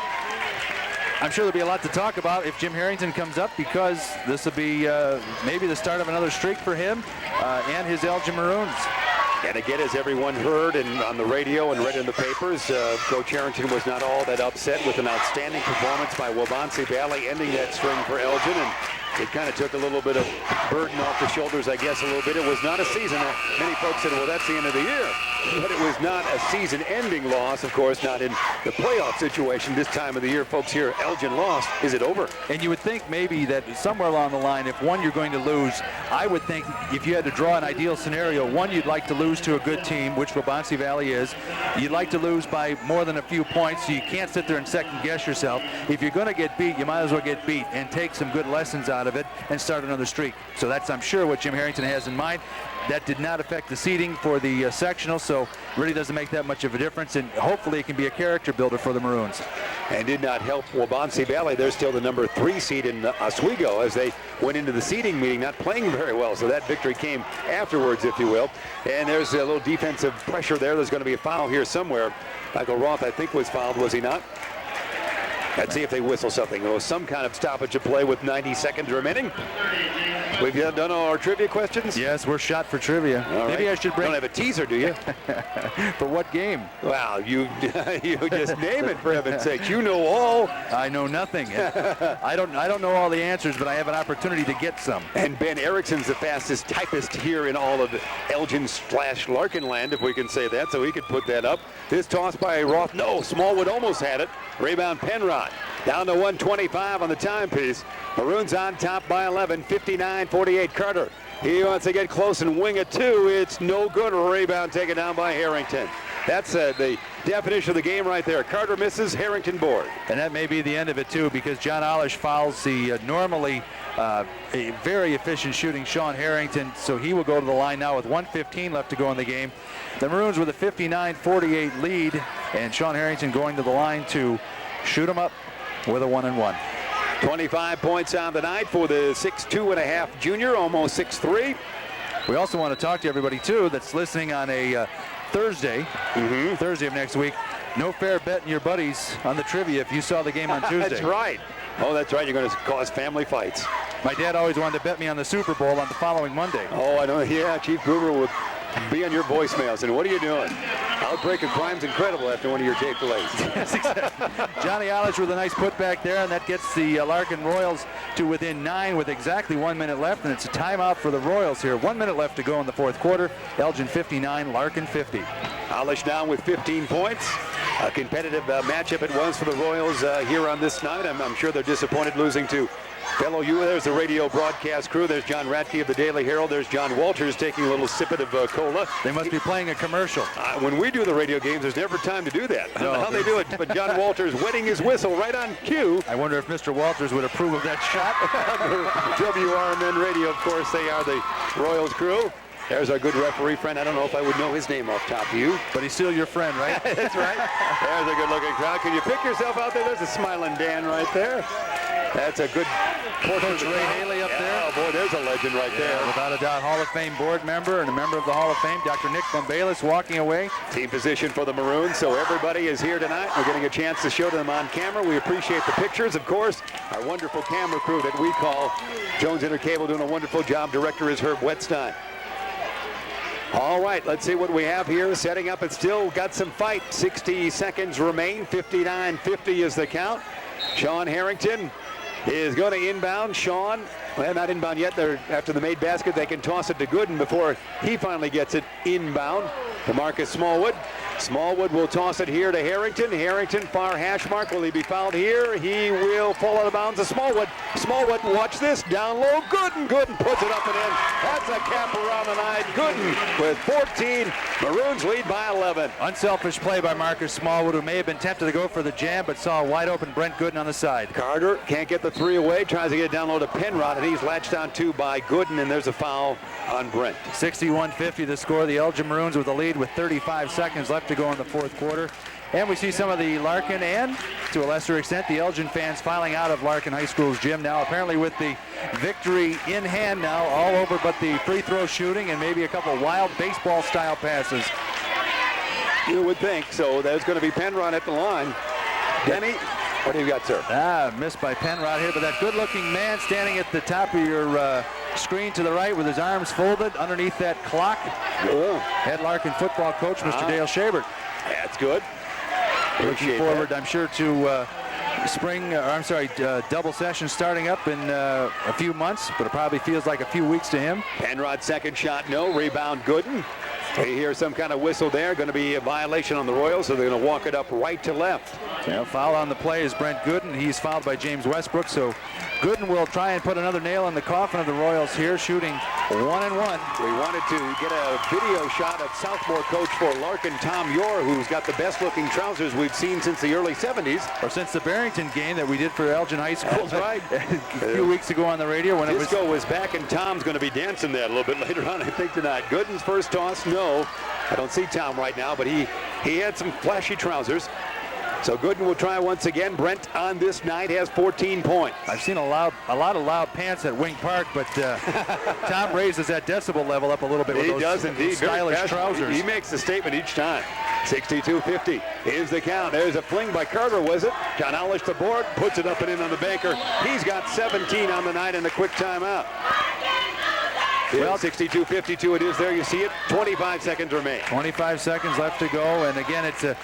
I'm sure there'll be a lot to talk about if Jim Harrington comes up, because this will be maybe the start of another streak for him and his Elgin Maroons. And again, as everyone heard and on the radio and read in the papers, Coach Harrington was not all that upset with an outstanding performance by Waubonsie Valley, ending that string for Elgin, and it kind of took a little bit of burden off the shoulders, I guess, a little bit. It was not a season. Many folks said, well, that's the end of the year. But it was not a season-ending loss, of course, not in the playoff situation this time of the year. Folks here, Elgin lost. Is it over? And you would think maybe that somewhere along the line, if one you're going to lose, I would think if you had to draw an ideal scenario, one you'd like to lose to a good team, which Waubonsie Valley is. You'd like to lose by more than a few points, so you can't sit there and second-guess yourself. If you're going to get beat, you might as well get beat and take some good lessons out of it and start another streak. So that's, I'm sure, what Jim Harrington has in mind. That did not affect the seeding for the sectional, so really doesn't make that much of a difference, and hopefully it can be a character builder for the Maroons. And did not help Waubonsie Valley. They're still the number 3 seed in Oswego as they went into the seeding meeting not playing very well, so that victory came afterwards, if you will. And there's a little defensive pressure there. There's going to be a foul here somewhere. Michael Roth, I think, was fouled, was he not? Let's see if they whistle something. Oh, some kind of stoppage of play with 90 seconds remaining. We've done all our trivia questions? Yes, we're shot for trivia. Maybe I should bring... You don't have a teaser, do you? For what game? Well, you just name it, for heaven's sake. You know all. I know nothing. I don't know all the answers, but I have an opportunity to get some. And Ben Erickson's the fastest typist here in all of Elgin/Larkin land, if we can say that, so he could put that up. This toss by Roth. No, Smallwood almost had it. Rebound Penrod. Down to 1:25 on the timepiece. Maroons on top by 11, 59-48. Carter, he wants to get close and wing it too. It's no good. Rebound taken down by Harrington. That's the definition of the game right there. Carter misses, Harrington board. And that may be the end of it too, because John Olish fouls the normally a very efficient shooting Sean Harrington, so he will go to the line now with 1:15 left to go in the game. The Maroons with a 59-48 lead, and Sean Harrington going to the line to shoot him up with a 1-and-1. 25 points on the night for the 6'2.5" junior, almost 6'3". We also want to talk to everybody too that's listening on a Thursday, Thursday of next week. No fair betting your buddies on the trivia if you saw the game on Tuesday. That's right. Oh, that's right. You're going to cause family fights. My dad always wanted to bet me on the Super Bowl on the following Monday. Oh, I know. Yeah, Chief Gruber would be on your voicemails. And what are you doing? Outbreak of crime's incredible after one of your tape delays. Yes, exactly. Johnny Olish with a nice putback there, and that gets the Larkin Royals to within 9 with exactly 1 minute left, and it's a timeout for the Royals here. 1 minute left to go in the fourth quarter. Elgin 59, Larkin 50. Olish down with 15 points. A competitive matchup it was for the Royals here on this night. I'm sure they're disappointed losing to fellow U. There's the radio broadcast crew. There's John Ratke of the Daily Herald. There's John Walters taking a little sip of cola. They must be playing a commercial. When we do the radio games, there's never time to do that. I don't know how they do it, but John Walters wetting his whistle right on cue. I wonder if Mr. Walters would approve of that shot. WRMN radio, of course, they are the Royals crew. There's our good referee friend. I don't know if I would know his name off top of you. But he's still your friend, right? That's right. There's a good-looking crowd. Can you pick yourself out there? There's a smiling Dan right there. That's a good Coach Ray Haley up there. Oh, boy, there's a legend right there. Without a doubt, Hall of Fame board member and a member of the Hall of Fame, Dr. Nick Bombalis, walking away. Team position for the Maroons, so everybody is here tonight. We're getting a chance to show them on camera. We appreciate the pictures. Of course, our wonderful camera crew that we call Jones Intercable doing a wonderful job. Director is Herb Wetstein. All right, let's see what we have here. Setting up, it's still got some fight. 60 seconds remain. 59-50 is the count. Sean Harrington is going to inbound. Sean, well, not inbound yet. They're after the made basket. They can toss it to Gooden before he finally gets it inbound to Marcus Smallwood. Smallwood will toss it here to Harrington. Harrington, far hash mark. Will he be fouled here? He will fall out of bounds to Smallwood. Smallwood, watch this. Down low. Gooden. Gooden puts it up and in. That's a cap around the night. Gooden with 14. Maroons lead by 11. Unselfish play by Marcus Smallwood, who may have been tempted to go for the jam, but saw a wide open Brent Gooden on the side. Carter can't get the three away. Tries to get it down low to Penrod, and he's latched on to by Gooden, and there's a foul on Brent. 61-50 the score. The Elgin Maroons with the lead with 35 seconds left to go in the fourth quarter. And we see some of the Larkin and, to a lesser extent, the Elgin fans filing out of Larkin High School's gym now, apparently with the victory in hand now, all over but the free throw shooting and maybe a couple wild baseball-style passes. You would think. So there's going to be Penrod at the line. Denny, what do you got, sir? Missed by Penrod here, but that good-looking man standing at the top of your screen to the right with his arms folded underneath that clock. Head Larkin football coach, Mr. Dale Schabert. That's good. Looking forward, I'm sure, to double session starting up in a few months, but it probably feels like a few weeks to him. Penrod second shot, no. Rebound, Gooden. We hear some kind of whistle there. Going to be a violation on the Royals, so they're going to walk it up right to left. Yeah, foul on the play is Brent Gooden. He's fouled by James Westbrook, so Gooden will try and put another nail in the coffin of the Royals here, shooting 1-1. We wanted to get a video shot of sophomore coach for Larkin, Tom Yore, who's got the best-looking trousers we've seen since the early 70s. Or since the Barrington game that we did for Elgin High School. That's right. A few weeks ago on the radio when Disco was back, and Tom's going to be dancing that a little bit later on, I think, tonight. Gooden's first toss, no. I don't see Tom right now, but he had some flashy trousers. So Gooden will try once again. Brent on this night has 14 points. I've seen a lot of loud pants at Wing Park, but Tom raises that decibel level up a little bit with those stylish trousers. He makes the statement each time. 62-50 is the count. There's a fling by Carter, was it? John Ellish the board, puts it up and in on the banker. He's got 17 on the night in the quick timeout. Well, 62-52 it is there. You see it. 25 seconds remain. 25 seconds left to go. And again, it's a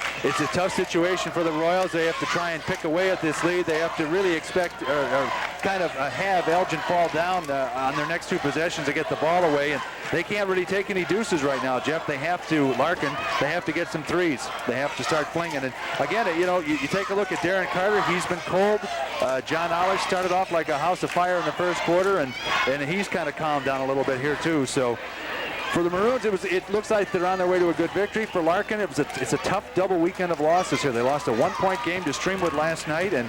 tough situation for the Royals. They have to try and pick away at this lead. They have to really expect or kind of have Elgin fall down on their next two possessions to get the ball away. And they can't really take any deuces right now, Jeff. They have to, Larkin, they have to get some threes. They have to start flinging. And again, you take a look at Darren Carter. He's been cold. John Olish started off like a house of fire in the first quarter, and he's kind of calmed down a little bit here too. So for the Maroons, it looks like they're on their way to a good victory. For Larkin, it's a tough double weekend of losses here. They lost a 1-point game to Streamwood last night, and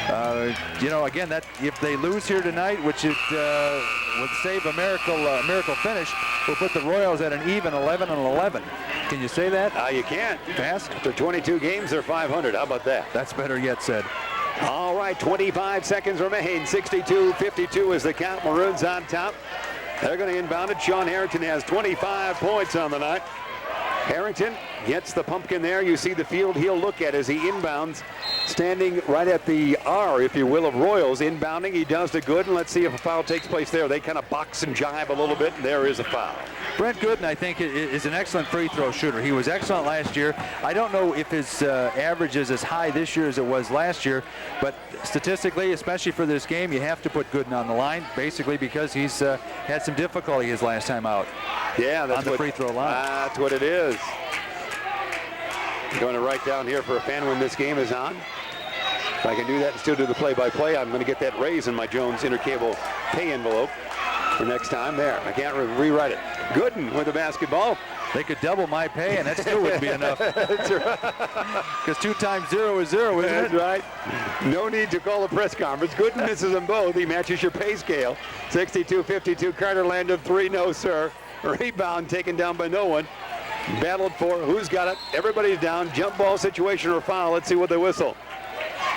again, that if they lose here tonight, which it would save a miracle finish, will put the Royals at an even 11-11. Can you say that? You can't. Fast. After 22 games, they're 500. How about that? That's better yet said. All right, 25 seconds remain. 62-52 is the count. Maroons on top. They're going to inbound it. Sean Harrington has 25 points on the night. Harrington gets the pumpkin there. You see the field he'll look at as he inbounds, standing right at the R, if you will, of Royals. Inbounding, he does the good, and let's see if a foul takes place there. They kind of box and jive a little bit, and there is a foul. Brent Gooden, I think, is an excellent free throw shooter. He was excellent last year. I don't know if his average is as high this year as it was last year, but statistically, especially for this game, you have to put Gooden on the line, basically because he's had some difficulty his last time out. Yeah, that's on the free throw line. That's what it is. I'm going to write down here for a fan when this game is on. If I can do that and still do the play-by-play, I'm going to get that raise in my Jones Intercable pay envelope for next time. There, I can't rewrite it. Gooden with the basketball. They could double my pay, and that still wouldn't be enough. That's right. Because 2 times 0 is 0, isn't That's it? right. No need to call a press conference. Gooden misses them both. He matches your pay scale. 62-52. Carter landed 3. No, sir. Rebound taken down by no one. Battled for. Who's got it? Everybody's down. Jump ball situation or foul. Let's see what they whistle.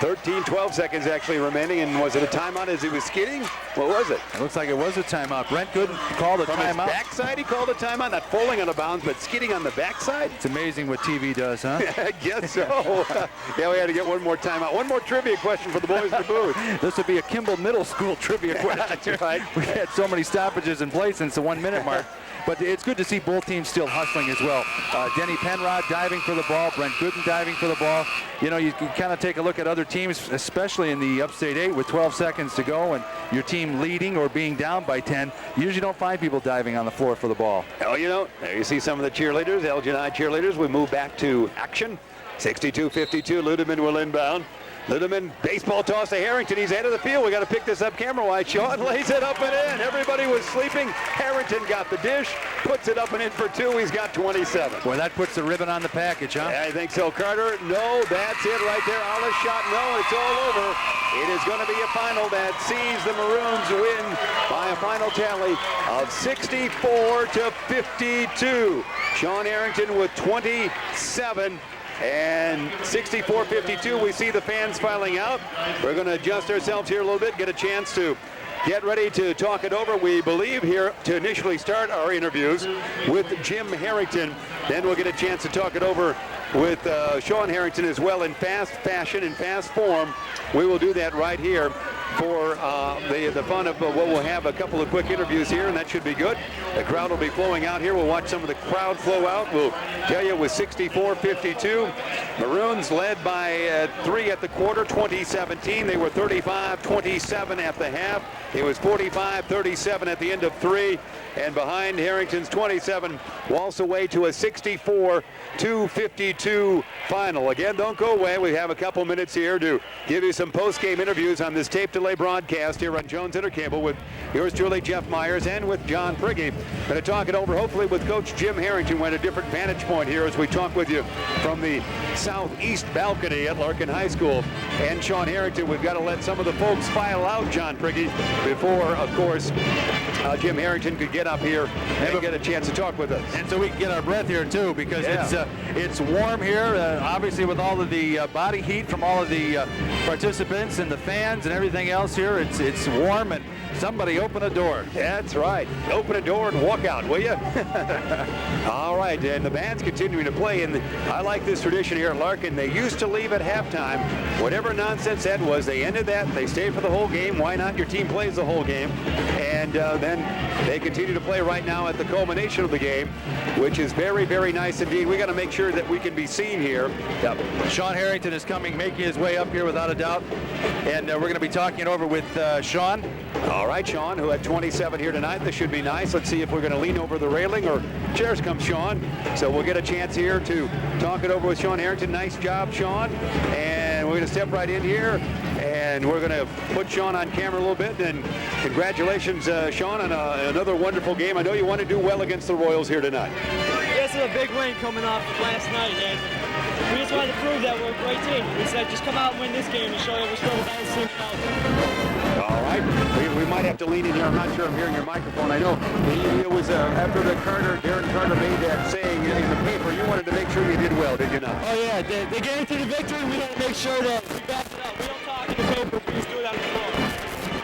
12 seconds actually remaining, and was it a timeout as he was skidding? What was it? It looks like it was a timeout. Brent Gooden called a From timeout. his backside, he called a timeout, not falling out of bounds, but skidding on the backside. It's amazing what TV does, huh? I guess so. Yeah, we had to get one more timeout. One more trivia question for the boys in the booth. This would be a Kimball Middle School trivia question. That's right. We've had so many stoppages in play since the 1 minute mark. But it's good to see both teams still hustling as well. Denny Penrod diving for the ball, Brent Gooden diving for the ball. You know, you can kind of take a look at other teams, especially in the upstate 8 with 12 seconds to go and your team leading or being down by 10. You usually don't find people diving on the floor for the ball. Oh, you know, there you see some of the cheerleaders, Elgin High cheerleaders. We move back to action. 62-52, Ludeman will inbound. Ludeman, baseball toss to Harrington. He's out of the field. We got to pick this up camera-wise. Sean lays it up and in. Everybody was sleeping. Harrington got the dish, puts it up and in for 2. He's got 27. Boy, that puts the ribbon on the package, huh? Yeah, I think so. Carter, no, that's it right there. Alice shot, no, it's all over. It is going to be a final that sees the Maroons win by a final tally of 64-52. Sean Harrington with 27. And 64-52, we see the fans filing out. We're going to adjust ourselves here a little bit, get a chance to get ready to talk it over. We believe here to initially start our interviews with Jim Harrington. Then we'll get a chance to talk it over with Sean Harrington as well in fast fashion, in fast form. We will do that right here for the fun of what we'll have a couple of quick interviews here, and that should be good. The crowd will be flowing out here. We'll watch some of the crowd flow out. We'll tell you with 64-52. Maroons led by 3 at the quarter, 2017. They were 35-27 at the half. It was 45-37 at the end of 3. And behind Harrington's 27, waltz away to a 64-52 final. Again, don't go away. We have a couple minutes here to give you some post-game interviews on this tape delay broadcast here on Jones Intercable with yours truly, Jeff Myers, and with John Prigge. Going to talk it over, hopefully, with Coach Jim Harrington. We're at a different vantage point here as we talk with you from the southeast balcony at Larkin High School. And Sean Harrington, we've got to let some of the folks file out, John Prigge, before, of course, Jim Harrington could get up here and get a chance to talk with us. And so we can get our breath here too, because it's warm here, obviously with all of the body heat from all of the participants and the fans and everything else here. It's warm, and somebody open a door. That's right. Open a door and walk out, will you? All right, and the band's continuing to play, and I like this tradition here at Larkin. They used to leave at halftime. Whatever nonsense that was, they ended that. They stayed for the whole game. Why not? Your team plays the whole game. And then they continue to play right now at the culmination of the game, which is very, very nice indeed. We got to make sure that we can be seen here. Yep. Sean Harrington is making his way up here without a doubt. And we're going to be talking it over with Sean. All right, Sean, who had 27 here tonight. This should be nice. Let's see if we're going to lean over the railing or chairs come Sean. So we'll get a chance here to talk it over with Sean Harrington. Nice job, Sean. And we're going to step right in here, and we're going to put Sean on camera a little bit. And congratulations, Sean, on another wonderful game. I know you want to do well against the Royals here tonight. This is a big win coming off of last night, and we just wanted to prove that we're a great team. We said just come out and win this game and show that we're still the best team out there. All right, we might have to lean in here. I'm not sure I'm hearing your microphone. I know it was after Darren Carter made that saying in the paper, you wanted to make sure you did well, did you not? Oh yeah, they guaranteed the victory. We had to make sure that we backed it up. We don't talk in the paper, we just do it on the floor.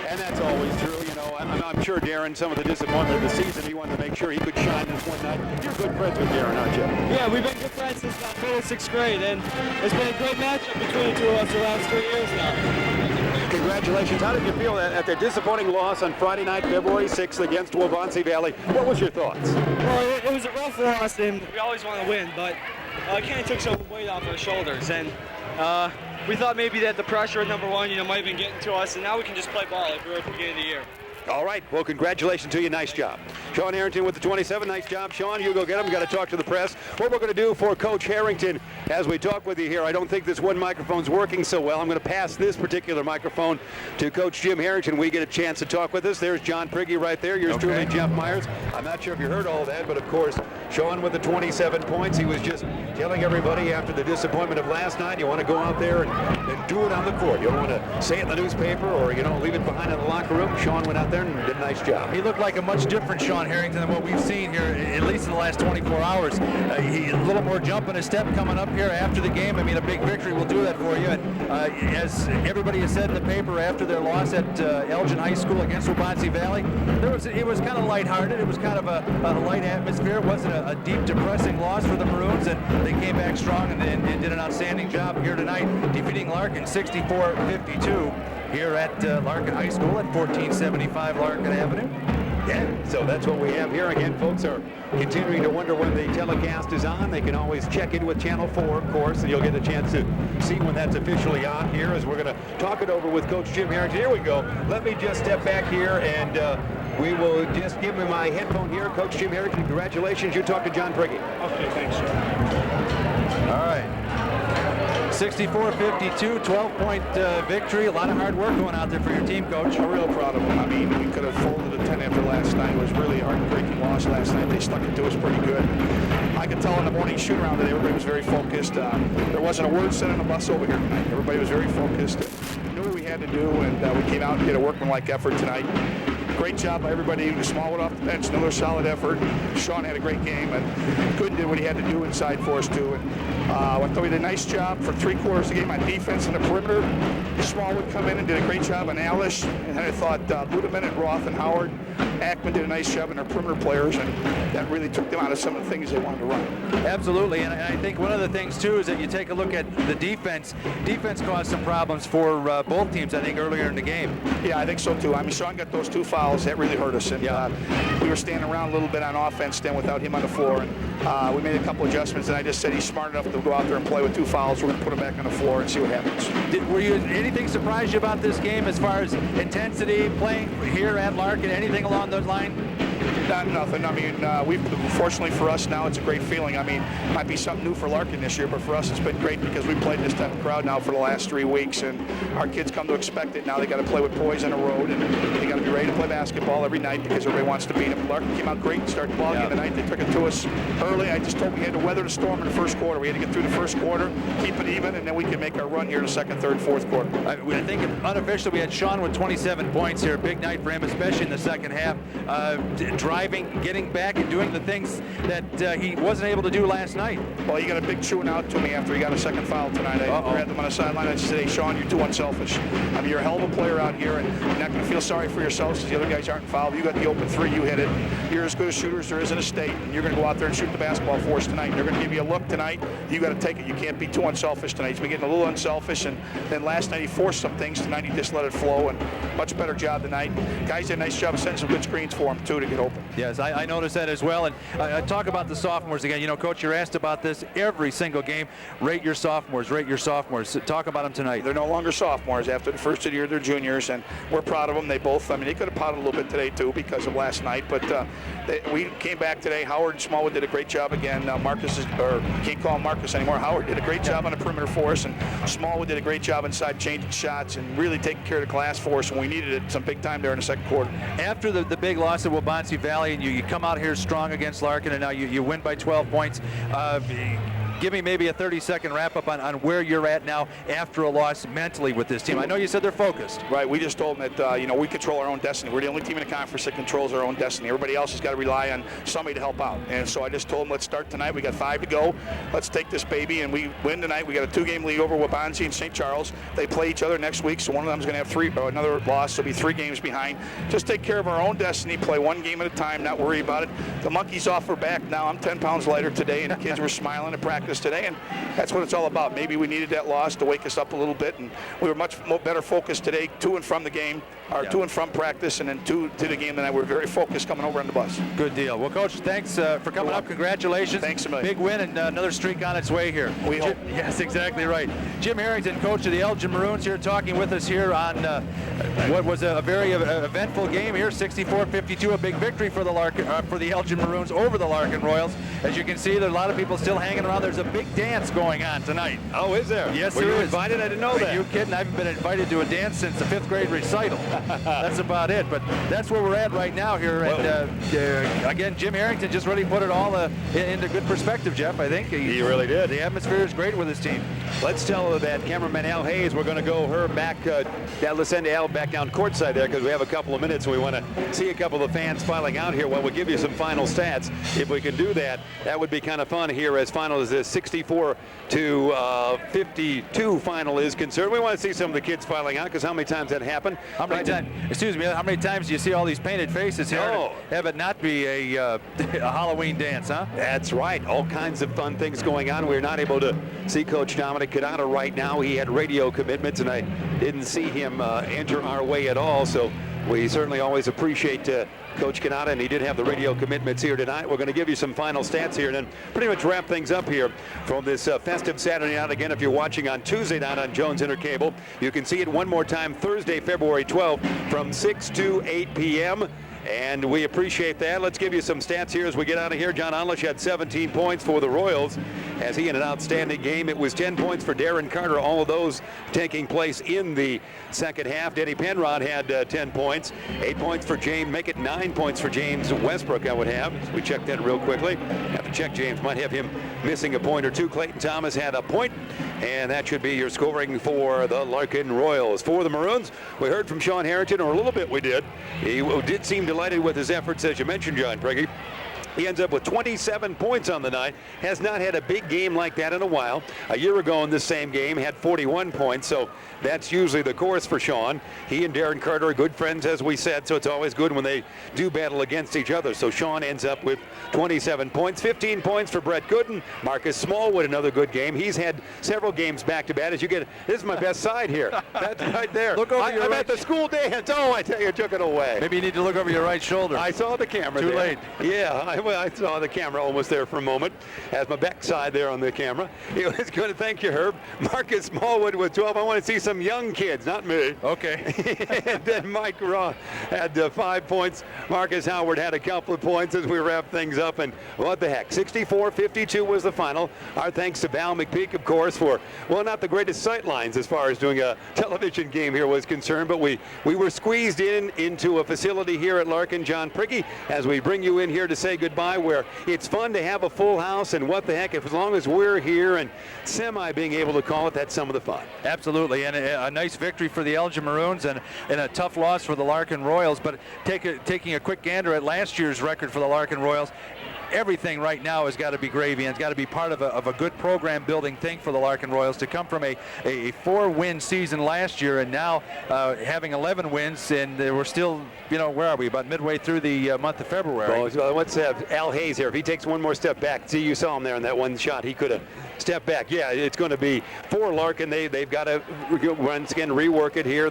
And that's always true, you know. I'm sure Darren, some of the disappointment of the season, he wanted to make sure he could shine this one night. You're good friends with Darren, aren't you? Yeah, we've been good friends since about middle of 6th grade, and it's been a great matchup between the two of us for the last 3 years now. Congratulations. How did you feel at the disappointing loss on Friday night, February 6th against Waubonsie Valley? What was your thoughts? Well, it was a rough loss, and we always want to win, but it kind of took some weight off our shoulders, and we thought maybe that the pressure at number 1, might have been getting to us, and now we can just play ball like we were at the beginning of the year. All right. Well, congratulations to you. Nice job. Sean Harrington with the 27. Nice job, Sean. You go get him. Got to talk to the press. What we're going to do for Coach Harrington as we talk with you here, I don't think this one microphone's working so well. I'm going to pass this particular microphone to Coach Jim Harrington. We get a chance to talk with us. There's John Prigge right there. Yours truly, Jeff Myers. I'm not sure if you heard all that, but of course, Sean with the 27 points. He was just telling everybody after the disappointment of last night, you want to go out there and do it on the court. You don't want to say it in the newspaper or, leave it behind in the locker room. Sean went out there and did a nice job. He looked like a much different Sean Sean Harrington than what we've seen here, at least in the last 24 hours. He a little more jump in his step coming up here after the game. I mean, a big victory will do that for you. And as everybody has said in the paper after their loss at Elgin High School against Waubonsee Valley, it was kind of lighthearted. It was kind of a light atmosphere. It wasn't a deep, depressing loss for the Maroons, and they came back strong and did an outstanding job here tonight, defeating Larkin 64-52 here at Larkin High School at 1475 Larkin Avenue. Yeah, so that's what we have here. Again, folks are continuing to wonder when the telecast is on. They can always check in with Channel 4, of course, and you'll get a chance to see when that's officially on here as we're going to talk it over with Coach Jim Harrington. Here we go. Let me just step back here, and we will just give me my headphone here. Coach Jim Harrington, congratulations. You talk to John Prigge. Okay, thanks, sir. All right. 64-52, 12-point victory. A lot of hard work going out there for your team, Coach. I'm real proud of them. I mean, we could have folded a 10 after last night. It was really a heartbreaking loss last night. They stuck it to us pretty good. I could tell in the morning shoot-around that everybody was very focused. There wasn't a word said on the bus over here tonight. Everybody was very focused. Knew what we had to do, and we came out and did a workmanlike effort tonight. Great job by everybody. Smallwood off the bench, another solid effort. Sean had a great game, and Gooden did what he had to do inside for us too. And I thought we did a nice job for 3/4 of the game on defense in the perimeter. Smallwood come in and did a great job on Alish, and then I thought Ludeman and Roth and Howard, Ackman did a nice job in their perimeter players, and that really took them out of some of the things they wanted to run. Absolutely, and I think one of the things too is that you take a look at the defense. Defense caused some problems for both teams, I think, earlier in the game. Yeah, I think so too. I mean, Sean got those 2 fouls. That really hurt us. And we were standing around a little bit on offense then without him on the floor. And we made a couple adjustments, and I just said he's smart enough to go out there and play with 2 fouls. We're going to put him back on the floor and see what happens. Were you anything surprised you about this game as far as intensity, playing here at Larkin, anything along those lines? Nothing. I mean, fortunately for us now, it's a great feeling. I mean, it might be something new for Larkin this year, but for us, it's been great because we played this type of crowd now for the last 3 weeks, and our kids come to expect it now. They got to play with poise on the road, and they got to be ready to play basketball every night because everybody wants to beat them. Larkin came out great and started the ball game tonight. They took it to us early. I just told we had to weather the storm in the first quarter. We had to get through the first quarter, keep it even, and then we can make our run here in the second, third, fourth quarter. I think unofficially we had Sean with 27 points here. Big night for him, especially in the second half. Driving, getting back, and doing the things that he wasn't able to do last night. Well, he got a big chewing out to me after he got a second foul tonight. I grabbed him on the sideline and said, hey, Sean, you're too unselfish. I mean, you're a hell of a player out here, and you're not going to feel sorry for yourselves because the other guys aren't fouled. You got the open 3, you hit it. You're as good a shooter as there is in a state, and you're going to go out there and shoot the basketball for us tonight. They're going to give you a look tonight. You got to take it. You can't be too unselfish tonight. He's been getting a little unselfish, and then last night he forced some things. Tonight he just let it flow, and much better job tonight. Guys did a nice job of setting some good screens for him, too, to get open. Yes, I noticed that as well. And talk about the sophomores again. You know, Coach, you're asked about this every single game. Rate your sophomores. Rate your sophomores. Talk about them tonight. They're no longer sophomores. After the first of the year, they're juniors, and we're proud of them. They both, I mean, they could have pouted a little bit today, too, because of last night. But we came back today. Howard and Smallwood did a great job again. Marcus is, or can't call him Marcus anymore. Howard did a great job on the perimeter for us, and Smallwood did a great job inside changing shots and really taking care of the glass for us when we needed it some big time there in the second quarter. After the big loss at Waubonsee Valley, and you come out here strong against Larkin, and now you win by 12 points. Give me maybe a 30-second wrap-up on where you're at now after a loss mentally with this team. I know you said they're focused. Right. We just told them that, we control our own destiny. We're the only team in the conference that controls our own destiny. Everybody else has got to rely on somebody to help out. And so I just told them, let's start tonight. We got 5 to go. Let's take this baby, and we win tonight. We got a 2-game lead over Waubonsee and St. Charles. They play each other next week, so one of them is going to have 3, or another loss, so it'll be 3 games behind. Just take care of our own destiny, play 1 game at a time, not worry about it. The monkey's off our back now. I'm 10 pounds lighter today, and the kids were smiling at practice today, and that's what it's all about. Maybe we needed that loss to wake us up a little bit, and we were much better focused today, to and from the game, or to and from practice, and then to the game tonight. We're very focused coming over on the bus. Good deal. Well, Coach, thanks for coming up. Congratulations. Thanks a million. Big win and another streak on its way here. We hope. Yes, exactly right. Jim Harrington, coach of the Elgin Maroons, here talking with us here on what was a very eventful game here, 64-52, a big victory for the Elgin Elgin Maroons over the Larkin Royals. As you can see, there are a lot of people still hanging around. There's a big dance going on tonight. Oh, is there? Yes, Were there you is. invited? I didn't know that. Are you kidding? I haven't been invited to a dance since the 5th grade recital. That's about it. But that's where we're at right now here. And again, Jim Harrington just really put it all into good perspective, Jeff, I think. He really did. The atmosphere is great with his team. Let's tell that cameraman Al Hayes we're going to go her back. Let's send Al back down courtside there because we have a couple of minutes and we want to see a couple of fans filing out here. Well, we'll give you some final stats. If we can do that, that would be kind of fun here as final as this 64 to 52 final is concerned. We want to see some of the kids filing out because how many times that happened? How many times do you see all these painted faces here? No. Have it not be a Halloween dance, huh? That's right. All kinds of fun things going on. We're not able to see Coach Dominic Canada right now. He had radio commitments, and I didn't see him enter our way at all. So we certainly always appreciate Coach Canada, and he did have the radio commitments here tonight. We're going to give you some final stats here and then pretty much wrap things up here from this festive Saturday night. Again, if you're watching on Tuesday night on Jones Intercable, you can see it one more time Thursday, February 12th from 6 to 8 p.m. And we appreciate that. Let's give you some stats here as we get out of here. John Onlish had 17 points for the Royals as he had an outstanding game. It was 10 points for Darren Carter, all of those taking place in the second half. Denny Penrod had 10 points, 8 points for James, make it 9 points for James Westbrook, I would have. We checked that real quickly. Have to check James, might have him missing a point or two. Clayton Thomas had a point, and that should be your scoring for the Larkin Royals. For the Maroons, we heard from Sean Harrington, or a little bit we did. He did seem delighted with his efforts, as you mentioned, John Prigge. He ends up with 27 points on the night. Has not had a big game like that in a while. A year ago in this same game, had 41 points, so that's usually the course for Sean. He and Darren Carter are good friends, as we said, so it's always good when they do battle against each other. So Sean ends up with 27 points, 15 points for Brett Gooden. Marcus Smallwood, another good game. He's had several games back-to-back. As you get, this is my best side here. That's right there. Look over your I'm right. at the school dance. Oh, I tell you, took it away. Maybe you need to look over your right shoulder. I saw the camera Too there. late. Yeah, I saw the camera almost there for a moment. Has my backside there on the camera. It was good. Thank you, Herb. Marcus Smallwood with 12. I want to see some young kids, not me. Okay. And then Mike Ross had 5 points. Marcus Howard had a couple of points as we wrap things up. And what the heck, 64-52 was the final. Our thanks to Val McPeak, of course, for, well, not the greatest sight lines as far as doing a television game here was concerned, but we were squeezed into a facility here at Larkin. John Prigge, as we bring you in here to say goodbye, where it's fun to have a full house, and what the heck, as long as we're here and semi being able to call it, that's some of the fun. Absolutely, and a nice victory for the Elgin Maroons and a tough loss for the Larkin Royals. But taking a quick gander at last year's record for the Larkin Royals, everything right now has got to be gravy, and it's got to be part of a good program building thing for the Larkin Royals to come from a 4-win season last year and now having 11 wins, and we're still, where are we, about midway through the month of February. Well, let's have Al Hayes here. If he takes one more step back, see, you saw him there in that one shot. He could have stepped back. Yeah, it's going to be for Larkin. They've got to once again rework it here.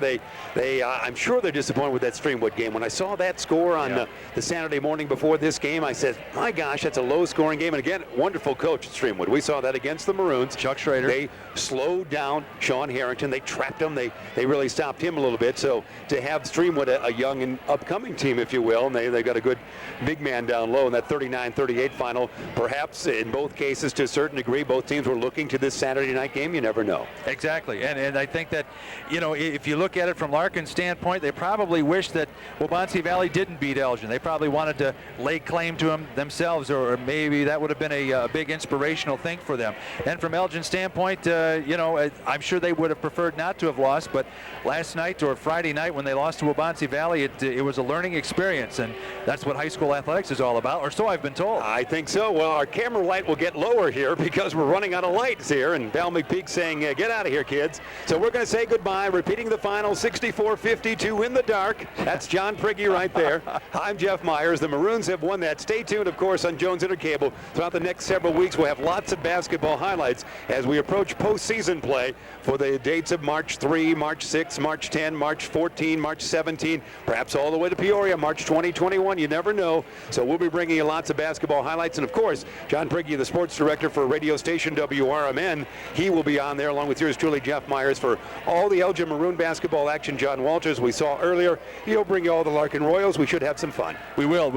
I'm sure they're disappointed with that Streamwood game. When I saw that score on the Saturday morning before this game, I said, my gosh, that's a low-scoring game. And again, wonderful coach at Streamwood. We saw that against the Maroons. Chuck Schrader. They slowed down Sean Harrington. They trapped him. They really stopped him a little bit. So to have Streamwood, a young and upcoming team, if you will, and they've got a good big man down low in that 39-38 final, perhaps in both cases to a certain degree, both teams were looking to this Saturday night game. You never know. Exactly, and I think that, if you look at it from Larkin's standpoint, they probably wish that Waubonsee Valley didn't beat Elgin. They probably wanted to lay claim to him themselves, or maybe that would have been a big inspirational thing for them. And from Elgin's standpoint, I'm sure they would have preferred not to have lost, but last night or Friday night when they lost to Waubonsee Valley, it was a learning experience, and that's what high school athletics is all about, or so I've been told. I think so. Well, our camera light will get lower here because we're running out of lights here, and Val McPeak saying, get out of here, kids. So we're going to say goodbye, repeating the final 64-52 in the dark. That's John Prigge right there. I'm Jeff Myers. The Maroons have won that. Stay tuned, of course, on Jones Intercable. Throughout the next several weeks, we'll have lots of basketball highlights as we approach postseason play for the dates of March 3, March 6, March 10, March 14, March 17, perhaps all the way to Peoria, March 2021. You never know. So we'll be bringing you lots of basketball highlights. And, of course, John Prigge, the sports director for radio station WRMN, he will be on there along with yours truly, Jeff Myers, for all the Elgin Maroon basketball action. John Walters, we saw earlier, he'll bring you all the Larkin Royals. We should have some fun. We will.